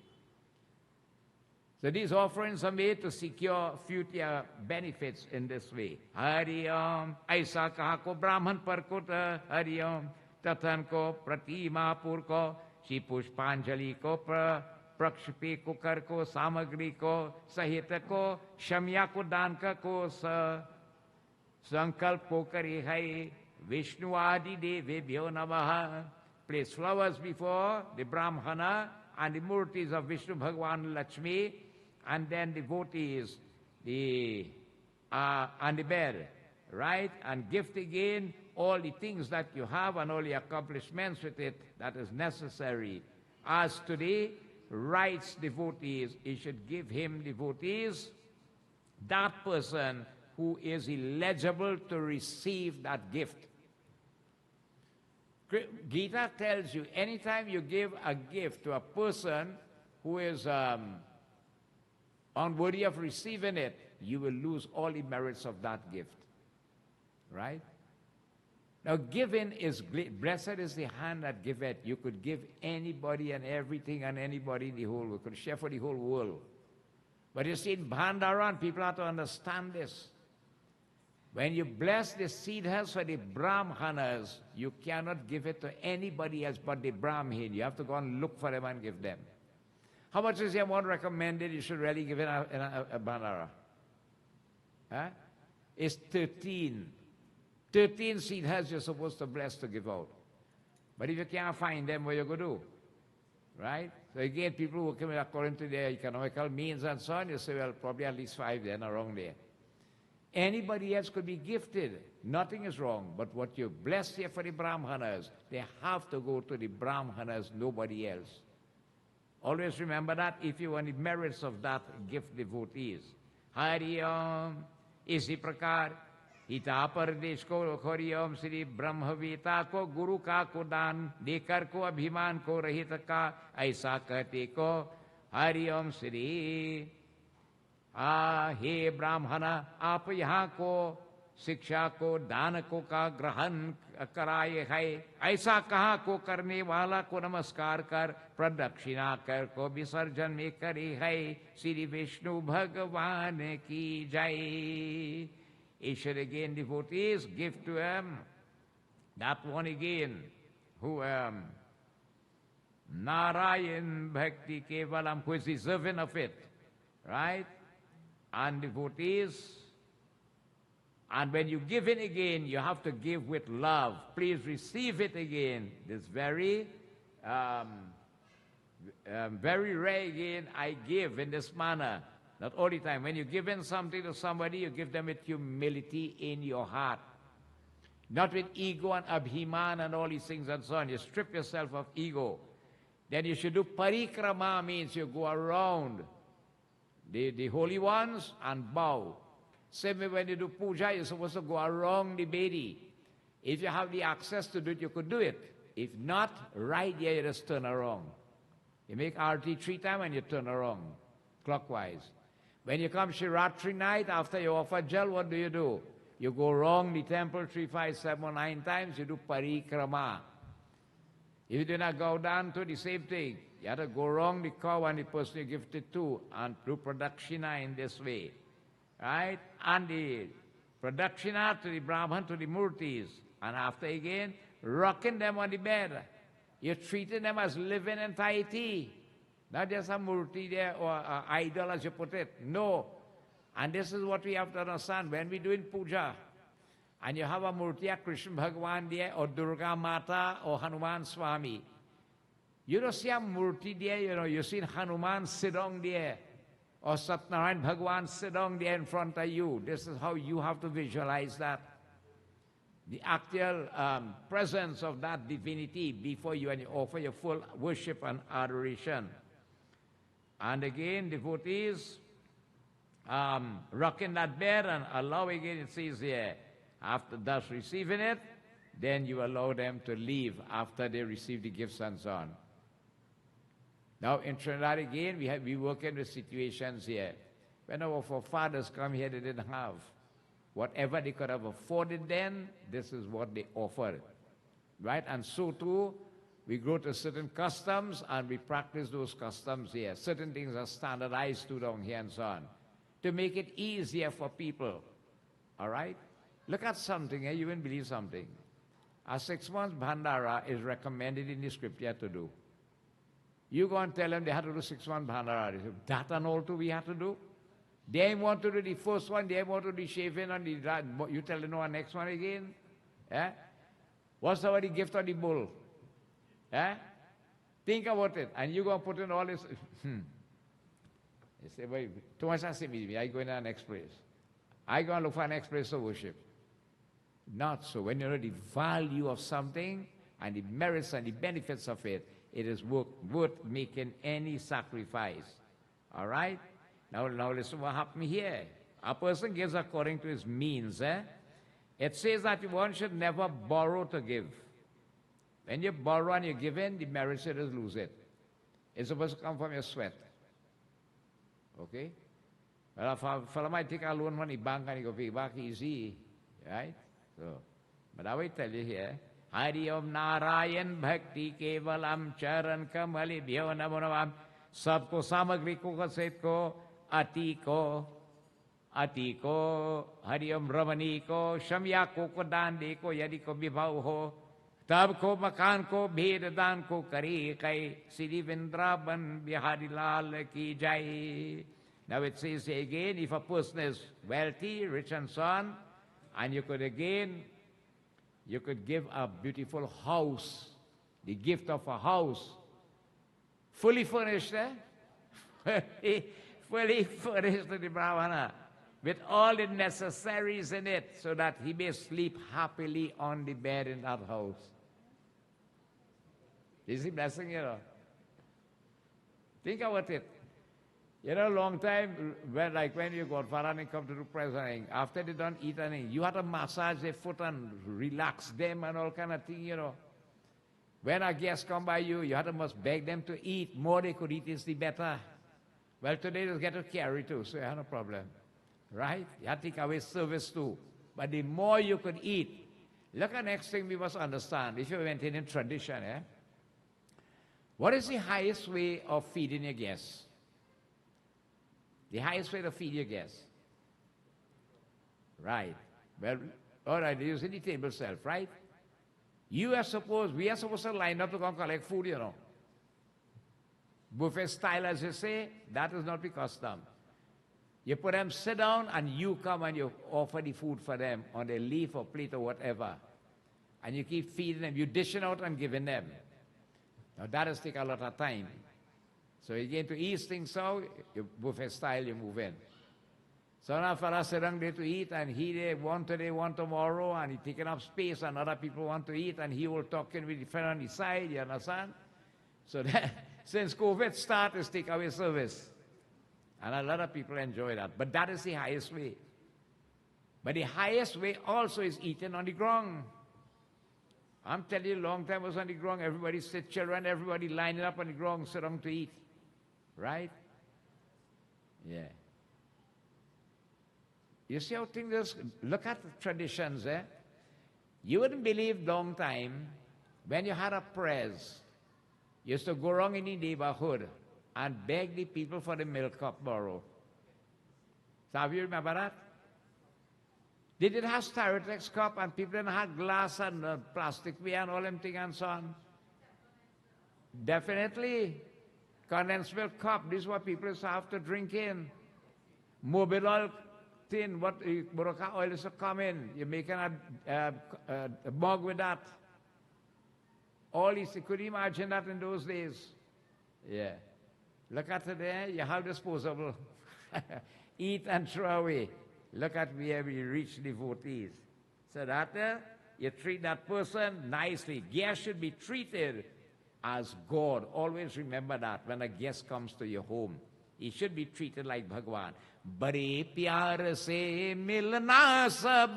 So these offerings are made to secure future benefits in this way. Hari Om, aisa kaha ko Brahman par kut, Hari Om, tathan ko pratima pur ko, shi pushpanjali ko prakshpi ko kar ko, samagri ko, sahita ko, shamya ko danka ko sa, sankalp ko kari hai, Vishnu adi devebhyo namaha. Place flowers before the Brahmana and the murtis of Vishnu Bhagavan Lakshmi, and then devotees on the bed, right? And gift again all the things that you have and all the accomplishments with it that is necessary. As today, writes devotees, he should give him devotees, that person who is eligible to receive that gift. Gita tells you, anytime you give a gift to a person who is unworthy of receiving it, you will lose all the merits of that gift. Right? Now, giving is, blessed is the hand that giveth. You could give anybody and everything and anybody in the whole world. You could share for the whole world. But you see, in Bhandaran, people have to understand this. When you bless the seeders for the Brahmanas, you cannot give it to anybody else but the Brahmin. You have to go and look for them and give them. How much is your one recommended you should really give in a Bhandara? Huh? It's 13. 13 seeders you're supposed to bless to give out. But if you can't find them, what are you going to do? Right? So again, people who come in according to their economical means and so on, you say, well, probably at least 5 then around there. Anybody else could be gifted. Nothing is wrong. But what you bless here for the Brahmanas, they have to go to the Brahmanas, nobody else. Always remember that if you want the merits of that, gift devotees. Hari Om, isi prakar, hita pardesh ko Hari Om Sri Brahmavita ko Guru ka ko dan, dekar ko abhiman ko rahita ka, aisa kahte ko, Hari Om Sri. हे ब्राह्मणा आप यहाँ को शिक्षा को दान को का ग्रहण कराए है, ऐसा कहा को करने वाला को नमस्कार कर प्रदक्षिणा कर को विसर्जन में करे है, श्री विष्णु भगवान की जय. He should again devotees give to him that one again who Narayan Bhakti Kevalam, who is deserving of it, right? And devotees, and when you give it again, you have to give with love. Please receive it again. This very rare again I give in this manner. Not all the time. When you give in something to somebody, you give them with humility in your heart. Not with ego and abhiman and all these things and so on. You strip yourself of ego. Then you should do parikrama, means you go around the holy ones and bow. Same way when you do puja, you're supposed to go around the Bedi. If you have the access to do it, you could do it. If not, right here, you just turn around. You make arati 3 times and you turn around, clockwise. When you come Shiratri night, after you offer jal, what do? You go around the temple 3, 5, 7, or 9 times, you do parikrama. If you do not go down to the same thing, you have to go around the cow and the person you give it to and do pradakshina in this way. Right? And the pradakshina to the Brahman, to the murtis. And after again, rocking them on the bed. You're treating them as living entity. Not just a murti there or an idol as you put it. No. And this is what we have to understand. When we do in puja, and you have a murti of Krishna Bhagavan there, or Durga Mata, or Hanuman Swami, you don't see a murti there, you see Hanuman sit down there. or Satnarayan Bhagwan sit down there in front of you. This is how you have to visualize that. The actual presence of that divinity before you, and you offer your full worship and adoration. And again, devotees, rocking that bed and allowing it, it says here, after thus receiving it, then you allow them to leave after they receive the gifts and so on. Now in Trinidad again, we work in the situations here. When our forefathers come here, they didn't have. Whatever they could have afforded then, this is what they offered. Right? And so too, we grow to certain customs and we practice those customs here. Certain things are standardized too down here and so on, to make it easier for people. All right? Look at something here, you wouldn't believe something. A 6 months Bhandara is recommended in the scripture to do. You go and tell them they have to do 6 months Bhandara. They say, that and all too we have to do? They want to do the first one, they want to do the shaving and the, you tell them no, next one again? Yeah? What's the gift of the bull? Yeah? Think about it. And you go and put in all this. You say, well, too much has to be. I go in the next place. I go and look for an next place to worship. Not so. When you know the value of something and the merits and the benefits of it, it is worth making any sacrifice. All right? Now listen what happened here. A person gives according to his means. It says that one should never borrow to give. When you borrow and you give in, the merit should just lose it. It's supposed to come from your sweat. Okay? Well, if a fellow might take a loan from the bank and he go pay back easy. Right? So, but I will tell you here, Hari Om Narayan Bhakti Kevalam Charan Kamali Bhyo Namo Navam Sabko Samagri Ko Kaset Ko Ati Ko Hari Om Ramani Ko Shamya Ko Dan De Ko Yadi Ko Bibhav Ho Tab Ko Makan Ko Bhed Dan Ko Kari Kai Siri Vindraban Bihari Lal Ki Jai. Now it says again, if a person is wealthy, rich and so on, and you could give a beautiful house, the gift of a house, fully furnished, fully furnished to the Brahmana, with all the necessaries in it, so that he may sleep happily on the bed in that house. Is he blessing, you know? Think about it. You know, long time, when you got Purana and come to do presenting, after they don't eat anything, you have to massage their foot and relax them and all kind of thing, you know. When a guest come by you, you have to must beg them to eat. More they could eat is the better. Well, today they get to carry too, so you have no problem. Right? You have to take away service too. But the more you could eat, look at the next thing we must understand. If you're maintaining tradition, what is the highest way of feeding your guests? The highest way to feed your guests. Right. Well, all right, you're using the table self, right? We are supposed to line up to go and collect food, you know. Buffet style, as you say, that is not the custom. You put them sit down and you come and you offer the food for them on their leaf or plate or whatever. And you keep feeding them. You dish it out and giving them. Now that does take a lot of time. So you get to ease things out, you buffet style, you move in. So now fellas sit down there to eat, and he they want today, want tomorrow, and he taking up space, and other people want to eat, and he will talking with the friend on the side, you understand? So that, since COVID started, it's take away service. And a lot of people enjoy that. But that is the highest way. But the highest way also is eating on the ground. I'm telling you, long time was on the ground, everybody sit, children, everybody lining up on the ground, sit down to eat. Right? Yeah. You see how things is? Look at the traditions, You wouldn't believe long time when you had a press, you used to go around in the neighborhood and beg the people for the milk cup borrow. Some of you remember that? They didn't have Styrotex cup, and people didn't have glass and plastic and all them things and so on. Definitely. Condensed milk cup, this is what people used to have to drink in. Mobile oil tin, what Buraka oil is to come in. You're making a mug with that. All this, you could imagine that in those days. Yeah. Look at today, you have disposable. Eat and throw away. Look at where we reach devotees. So that you treat that person nicely. Guests should be treated as God. Always remember that when a guest comes to your home. He should be treated like Bhagwan. बड़े प्यार से मिलना सब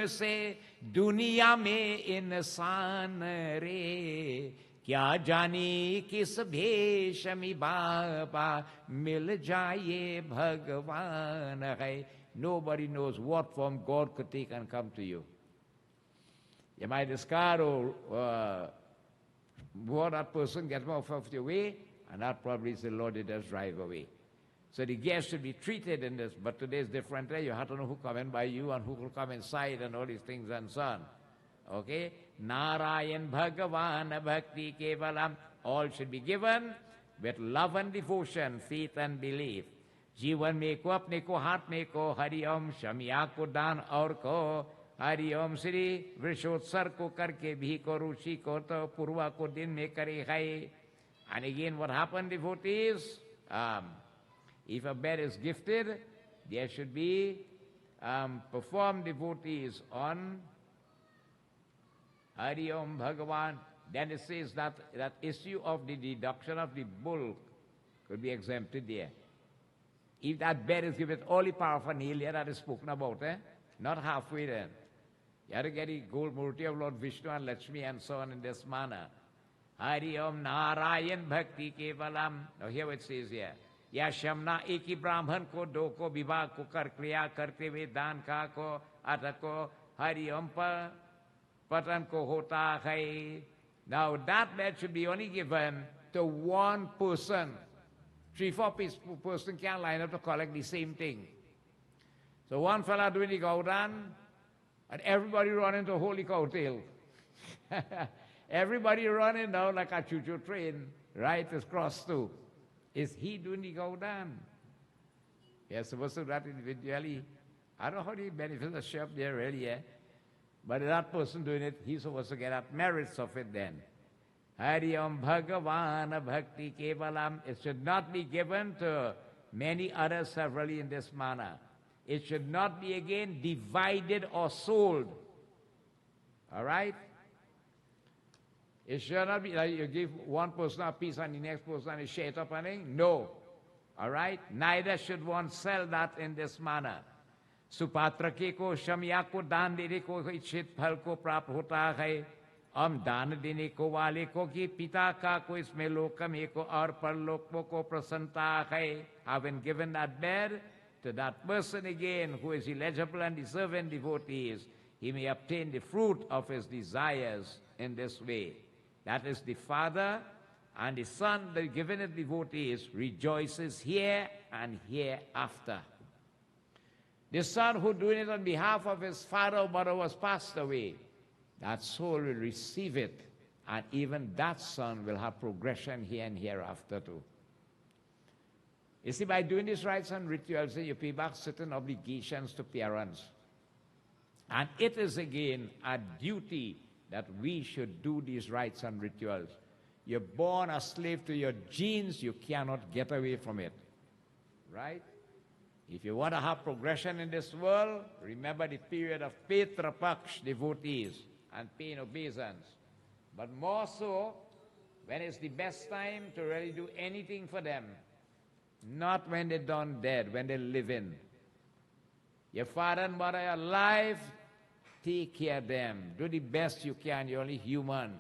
से दुनिया में इंसान रे क्या जाने किस भेष में बाबा मिल जाए भगवान है. Nobody knows what form God could take and come to you. You might discard or before that person gets off of your way, and that probably is the Lord that does drive away. So the guests should be treated in this, but today is different. You have to know who come in by you and who will come inside and all these things and so on. Okay? Narayan Bhagavan Bhakti Kevalam. All should be given with love and devotion, faith and belief. जीवन में को अपने को हाथ में को हरि ओम शमिया को दान और को हरि ओम श्री वृषोत्सर को करके भी को रुचि को तो पूर्वा को दिन में करे है. And again, what happened, devotees? If a bed is gifted, there should be performed devotees on Hari Om Bhagavan. Then it says that issue of the deduction of the bull could be exempted there. If that bed is given all the paraphernalia that is spoken about, not halfway then. You have to get the gold murti of Lord Vishnu and Lakshmi and so on in this manner. Hari Om Narayan Bhakti Kevalam. Now here it says here. या शमना एक ही ब्राह्मण को दो को विवाह को कर क्रिया करते हुए दान का को अथ को हरि ओम पतन को होता है. Now that bed should be only given to one person. 3-4 person can't line up to collect the same thing. So one fella doing the Gaudan, and everybody running to holy cow tail. Everybody running down like a choo-choo train, right across too. Is he doing the Gaudan? He is supposed to do that individually. I don't know how he benefits the shop there really, but that person doing it, he's supposed to get at merits of it then. Hari Om Bhagavan Bhakti Kevalam. It should not be given to many others severally in this manner. It should not be again divided or sold. All right? It should not be like you give one person a piece and the next person is share it up and thing. No. All right? Neither should one sell that in this manner. Supatra ke ko shamya ko daan dene ko इच्छित फल को प्राप्त होता है. दान देने को वाले को कि पिता का को इसमें लोकम को और परलोक को प्रसन्नता है. Having given that bed to that person again who is eligible and deserving devotees, he may obtain the fruit of his desires in this way. That is the father and the son that given it devotees rejoices here and hereafter. The son who doing it on behalf of his father or mother was passed away, that soul will receive it, and even that son will have progression here and hereafter too. You see, by doing these rites and rituals, you pay back certain obligations to parents. And it is again a duty that we should do these rites and rituals. You're born a slave to your genes, you cannot get away from it. Right? If you want to have progression in this world, remember the period of Petra Paksh devotees and paying obeisance. But more so, when it's the best time to really do anything for them. Not when they're done dead, when they're living. Your father and mother are alive, take care of them. Do the best you can. You're only human.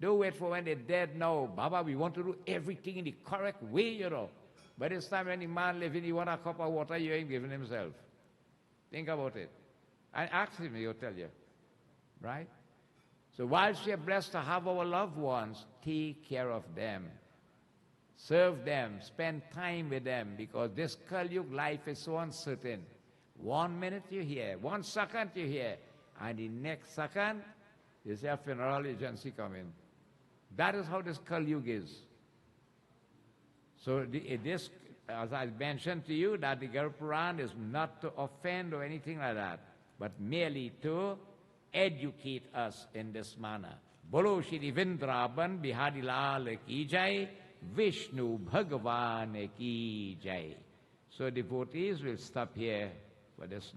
Don't wait for when they're dead. No, Baba, we want to do everything in the correct way, you know. But this time when the man living, he want a cup of water, you ain't giving himself. Think about it. And ask him, he'll tell you. Right? So whilst we are blessed to have our loved ones, take care of them. Serve them. Spend time with them. Because this Kali Yuga life is so uncertain. 1 minute you're here. 1 second you're here. And the next second, you see a funeral agency come in. That is how this Kali Yuga is. So this, as I mentioned to you, that the Garuda Purana is not to offend or anything like that, but merely to educate us in this manner. Bolo Shri Vrindavan Bihari Lal ki jai, Vishnu Bhagavan ki jai. So devotees will stop here for this,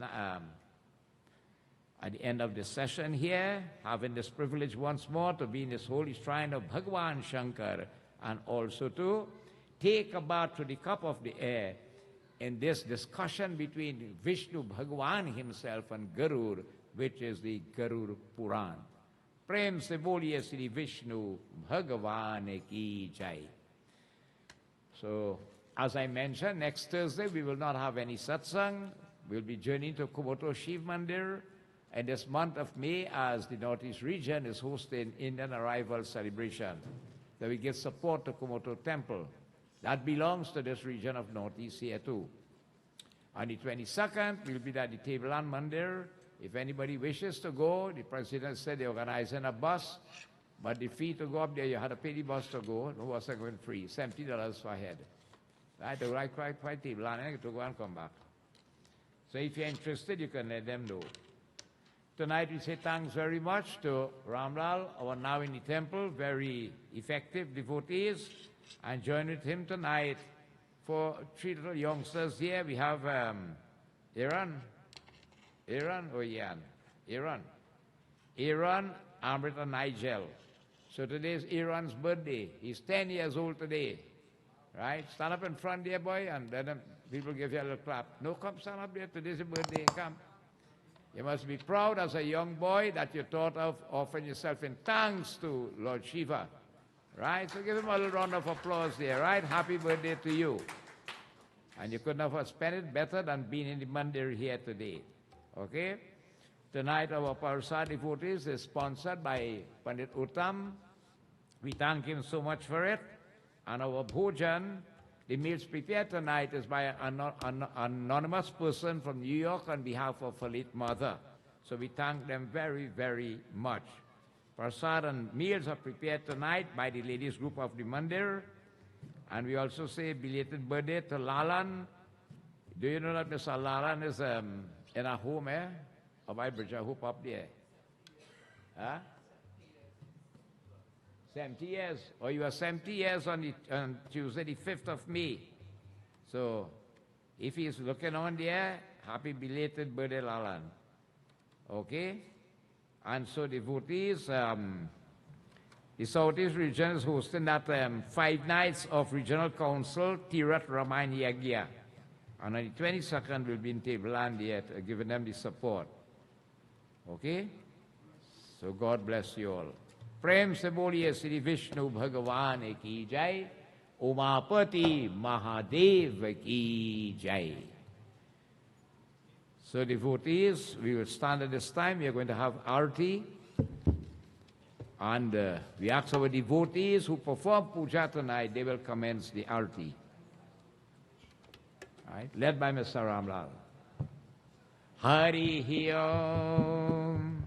at the end of the session here, having this privilege once more to be in this holy shrine of Bhagavan Shankar, and also to take a bath to the cup of the air in this discussion between Vishnu Bhagavan himself and Garuda, which is the Garuda Purana. Prem se boliye Sri Vishnu Bhagavan ki jai. So, as I mentioned, next Thursday we will not have any satsang. We'll be journeying to Kumoto Shiv Mandir. And this month of May, as the Northeast region is hosting Indian arrival celebration, that we give support to Kumoto Temple. That belongs to this region of Northeast here too. On the 22nd, we'll be at the Tableland Mandir. If anybody wishes to go, the president said they're organizing a bus, but the fee to go up there, you had to pay the bus to go. No bus are going free, $70 per head. Right, to ride quite Tableland to go and come back. So if you're interested, you can let them know. Tonight we say thanks very much to Ramlal, our now in the temple, very effective devotees, and join with him tonight for 3 little youngsters here. We have Aaron, Amrit and Nigel. So today is Aaron's birthday. He's 10 years old today, right? Stand up in front there, boy, and then people give you a little clap. No, come stand up there. Today's your birthday. Come. You must be proud as a young boy that you thought of offering yourself in thanks to Lord Shiva. Right? So give him a little round of applause there, right? Happy birthday to you. And you couldn't have spent it better than being in the mandir here today. Okay? Tonight our Parasad devotees is sponsored by Pandit Uttam. We thank him so much for it. And our bhojan, the meals prepared tonight is by an anonymous person from New York on behalf of her late mother. So we thank them very, very much. Prasad and meals are prepared tonight by the ladies group of the Mandir. And we also say belated birthday to Lalan. Do you know that Mr. Lalan is in a home, Or by Bridge, I hope up there. Huh? 70 years. Or you are 70 years on Tuesday, the 5th of May. So, if he's looking on there, happy belated birthday, Lalan. Okay? And so, devotees, the Southeast region is hosting that 5 nights of regional council, Tirat Ramayana Yagya. And on the 22nd, we'll be in Tableland yet, giving them the support. Okay? So, God bless you all. Prem se boliye Sri Vishnu Bhagavan ki jai, Umapati Mahadev ki jai. So devotees, we will stand at this time. We are going to have Arti. And we ask our devotees who perform puja tonight, they will commence the Arti. Right? Led by Mr. Ramlal. Hari Om.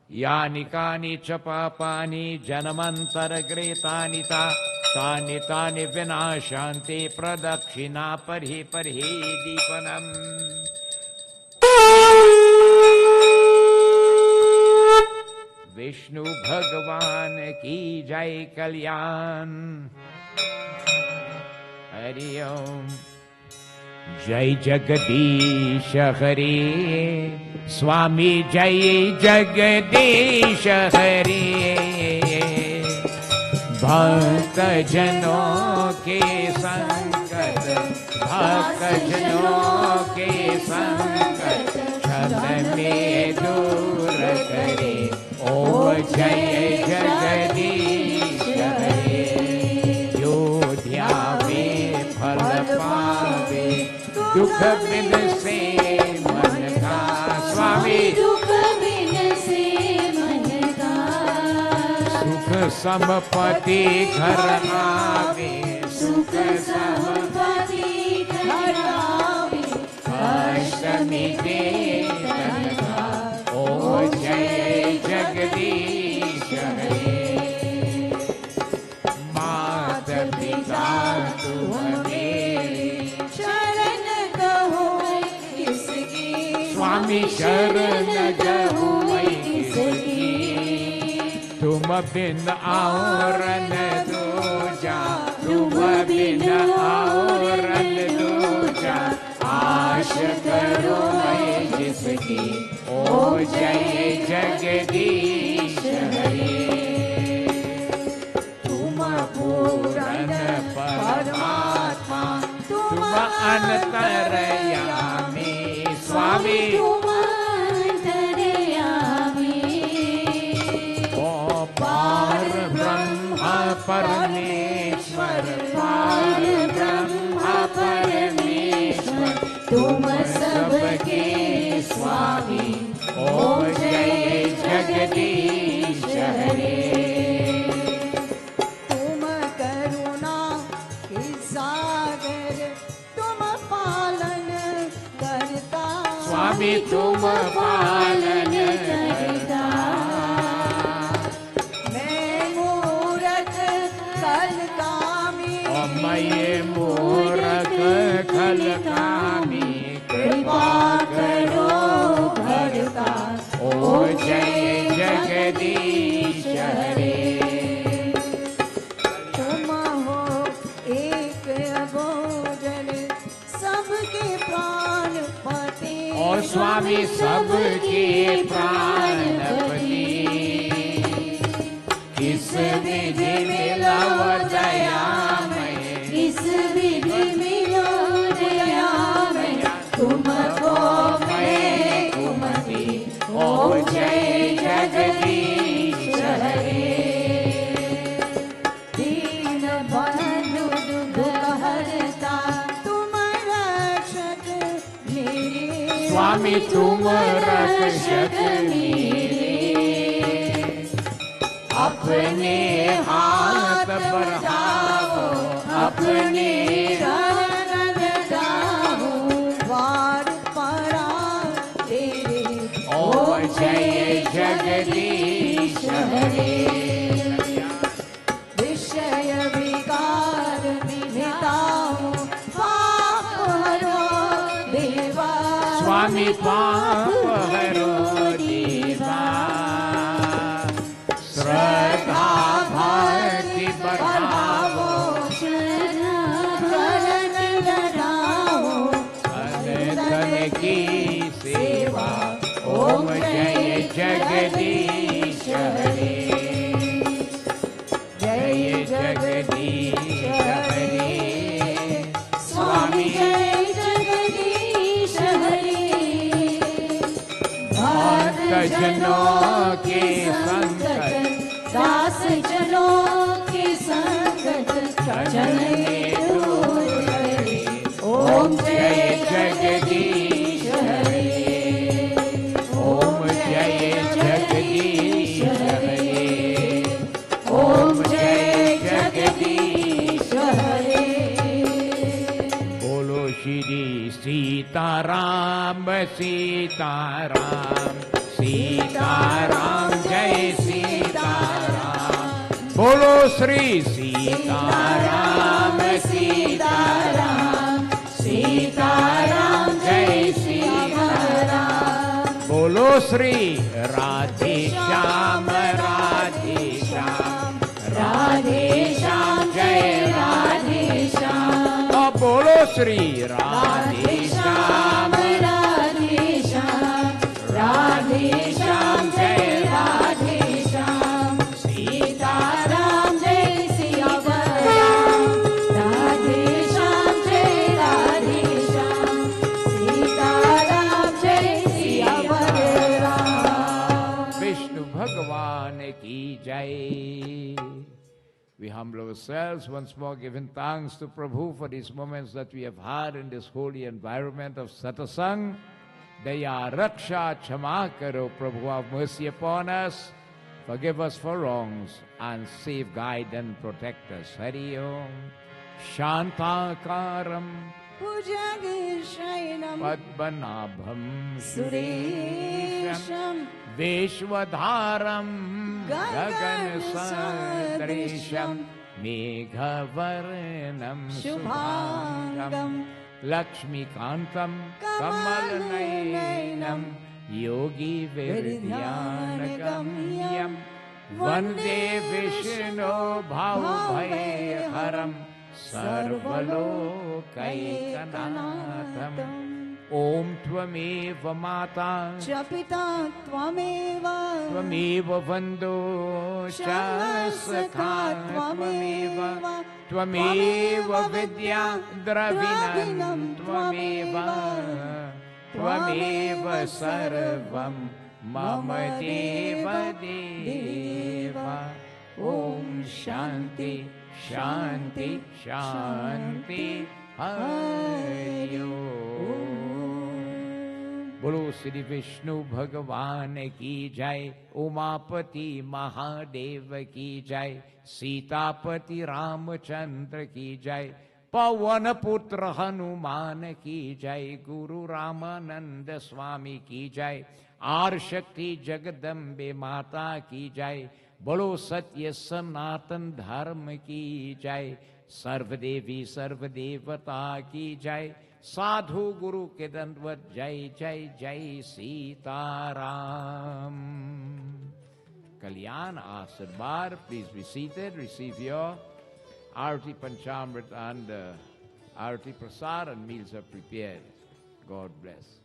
Yani kani cha papani janamantara gretani ta tani tani vinashanti pradakshina parhi parhi deepanam. Vishnu Bhagavan ki jai kalyan. Hari Om. Jai Jagadish Hare Swami Jai Jagadish Hare Bhakta Jano ke sankat Bhakta Jano ke sankat Chand mein dur kare O Jai Jagadish Hare Yodhya phal paave Dukh bin se man ka Swami Dukh bin se man ka Sukh sampati ghar aave Sukh sampati ghar aave Ashtami ke tan ka O Jai Jagadish Hare Mat pita tu Swami sharan gahoi kisaki Tum bin auran duja Tum bin auran duja वश करो मैं जिसकी, ओम जय जगदीश हरे। तुम पूरन परमात्मा, तुम अंतर्यामी, स्वामी तुम अंतर्यामी। ओ पार ब्रह्म परमेश्वर, पार ब्रह्म परमेश्वर, तुम सबके स्वामी, ओम जय जगदीश हरे। तुम करुणा के सागर, तुम पालन करता, स्वामी तुम पालन करता। मैं मूरख खलकामी, मैं मूरख खलकामी, कृपा करो भरता, ओ जय जगदीश हरे। तुम हो एक अबोधन, सबके प्राण पति, और स्वामी सबके प्राणपति। किस विधि मिलव दयामय, इस विधि मिलो दयामय, तुमको मैं कुमति, ओ जय जगदीश हरे। दीन बंधु दुख हरता, तुम रक्षक मेरे, स्वामी तुम रक्षक मेरे। अपने हाथ बढ़ाओ, अपने शरण गाओ, द्वार परा तेरे, ओ जय जगदीश हरे। विषय विकार विधाओ, पाप हरो देवा, स्वामी पाप हरो देवा। श्रद्धा भक्ति बढ़ाओ, शरण लगाओ, तन की सेवा, ओम जय जगदीश हरे। जय जगदीश हरे। स्वामी जय जगदीश हरे। भक्त जनों के संकट, दास जनों के संकट, चले दूर करे, ओम जय जगदीश हरे। ओम जय जगदीश हरे। ओम जय जगदीश हरे। बोलो श्री सीताराम सीताराम, सीताराम जय सीताराम। बोलो श्री सीताराम सीताराम, सीताराम जय सीताराम। बोलो श्री राधे श्याम राधे श्याम, राधे श्याम जय राधे श्याम। और बोलो श्री राधे श्याम, राधे श्याम, राधे श्याम जय राधे श्याम। सीताराम जय सीताराम, राधे श्याम जय राधे श्याम। सीताराम जय सीताराम। विष्णु भगवान की जय। We humble ourselves once more, giving thanks to Prabhu for these moments that we have had in this holy environment of Satsangh. Daya Raksha Chama Karo, Prabhu, have mercy upon us, forgive us for wrongs, and save, guide, and protect us. Hari Om. Shantakaram भुजगशयनं Padmanabham सुरेशं Veshwadharam गगनसदृशं Gagansadrisham Meghavarnam शुभांगं Subhangam Lakshmikantam Kamalnayanam Yogi Virdhyanagamyam Vande Vishnu Bhavabhayaharam Sarvalokaikananatham ॐ त्वमेव माता च पिता त्वमेव त्वमेव बन्धो च सखा त्वमेव त्वमेव विद्या द्रविणं त्वमेव त्वमेव सर्वं मम देव देव ॐ शान्ति शान्ति शान्ति हरि ओम। बोलो श्री विष्णु भगवान की जय, उमापति महादेव की जय, सीतापति रामचंद्र की जय, पवन पुत्र हनुमान की जय, गुरु रामानंद स्वामी की जय, आर्शक्ति जगदम्बे माता की जय। बोलो सत्य सनातन धर्म की जय, सर्वदेवी सर्वदेवता की जय, साधु गुरु के दंडवत जय जय जय सीताराम। कल्याण आशीर्वाद, please be seated, receive your Arati Panchamrita and Arati Prasad, and meals are prepared. God bless.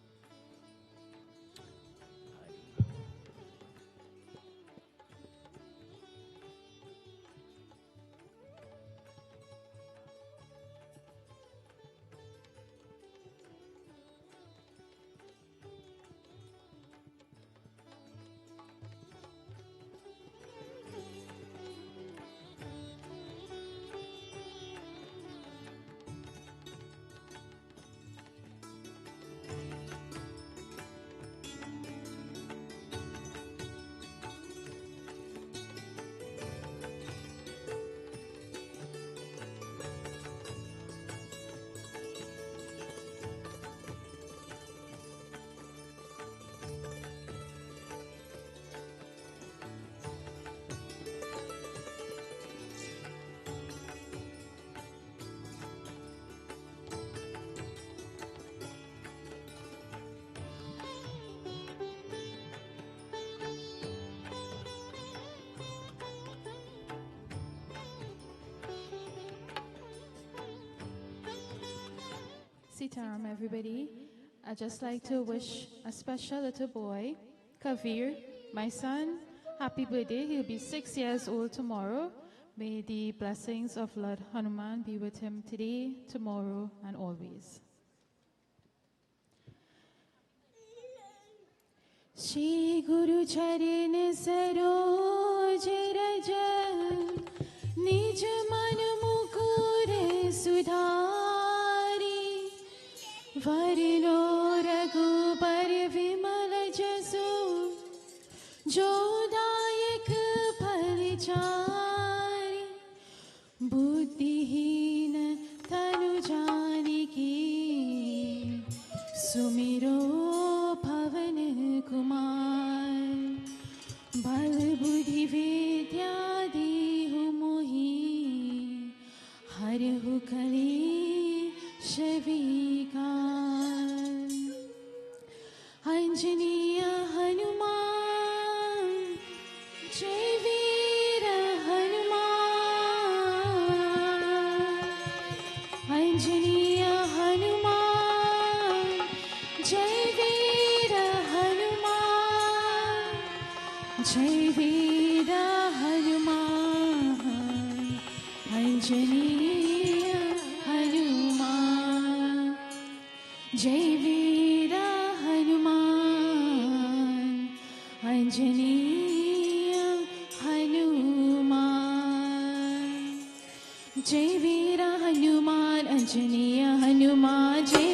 Sitaram, everybody. I'd just like to wish a special little boy, Kavir, my son, happy birthday. He'll be 6 years old tomorrow. May the blessings of Lord Hanuman be with him today, tomorrow, and always. Shri Guru Charan Saroj Raj Nij Man Mukur Sudhari Varno Raghubar Vimal Jasu Jodayak Phalichari Buddhihin Tanu Janiki Sumiro Bhavan Kumar Bal Buddhi Vidya Dehu Mohi Harhu Kali Shavikar Anjaniya Hanuman Jai Veera Hanuman Anjaniya Hanuman Jai Veera Hanuman Jai Veera Hanuman Anjaniya Hanuman Jai Veera Hanuman Anjaniya Hanuman Jai Veera Hanuman Anjaniya Hanuman Jai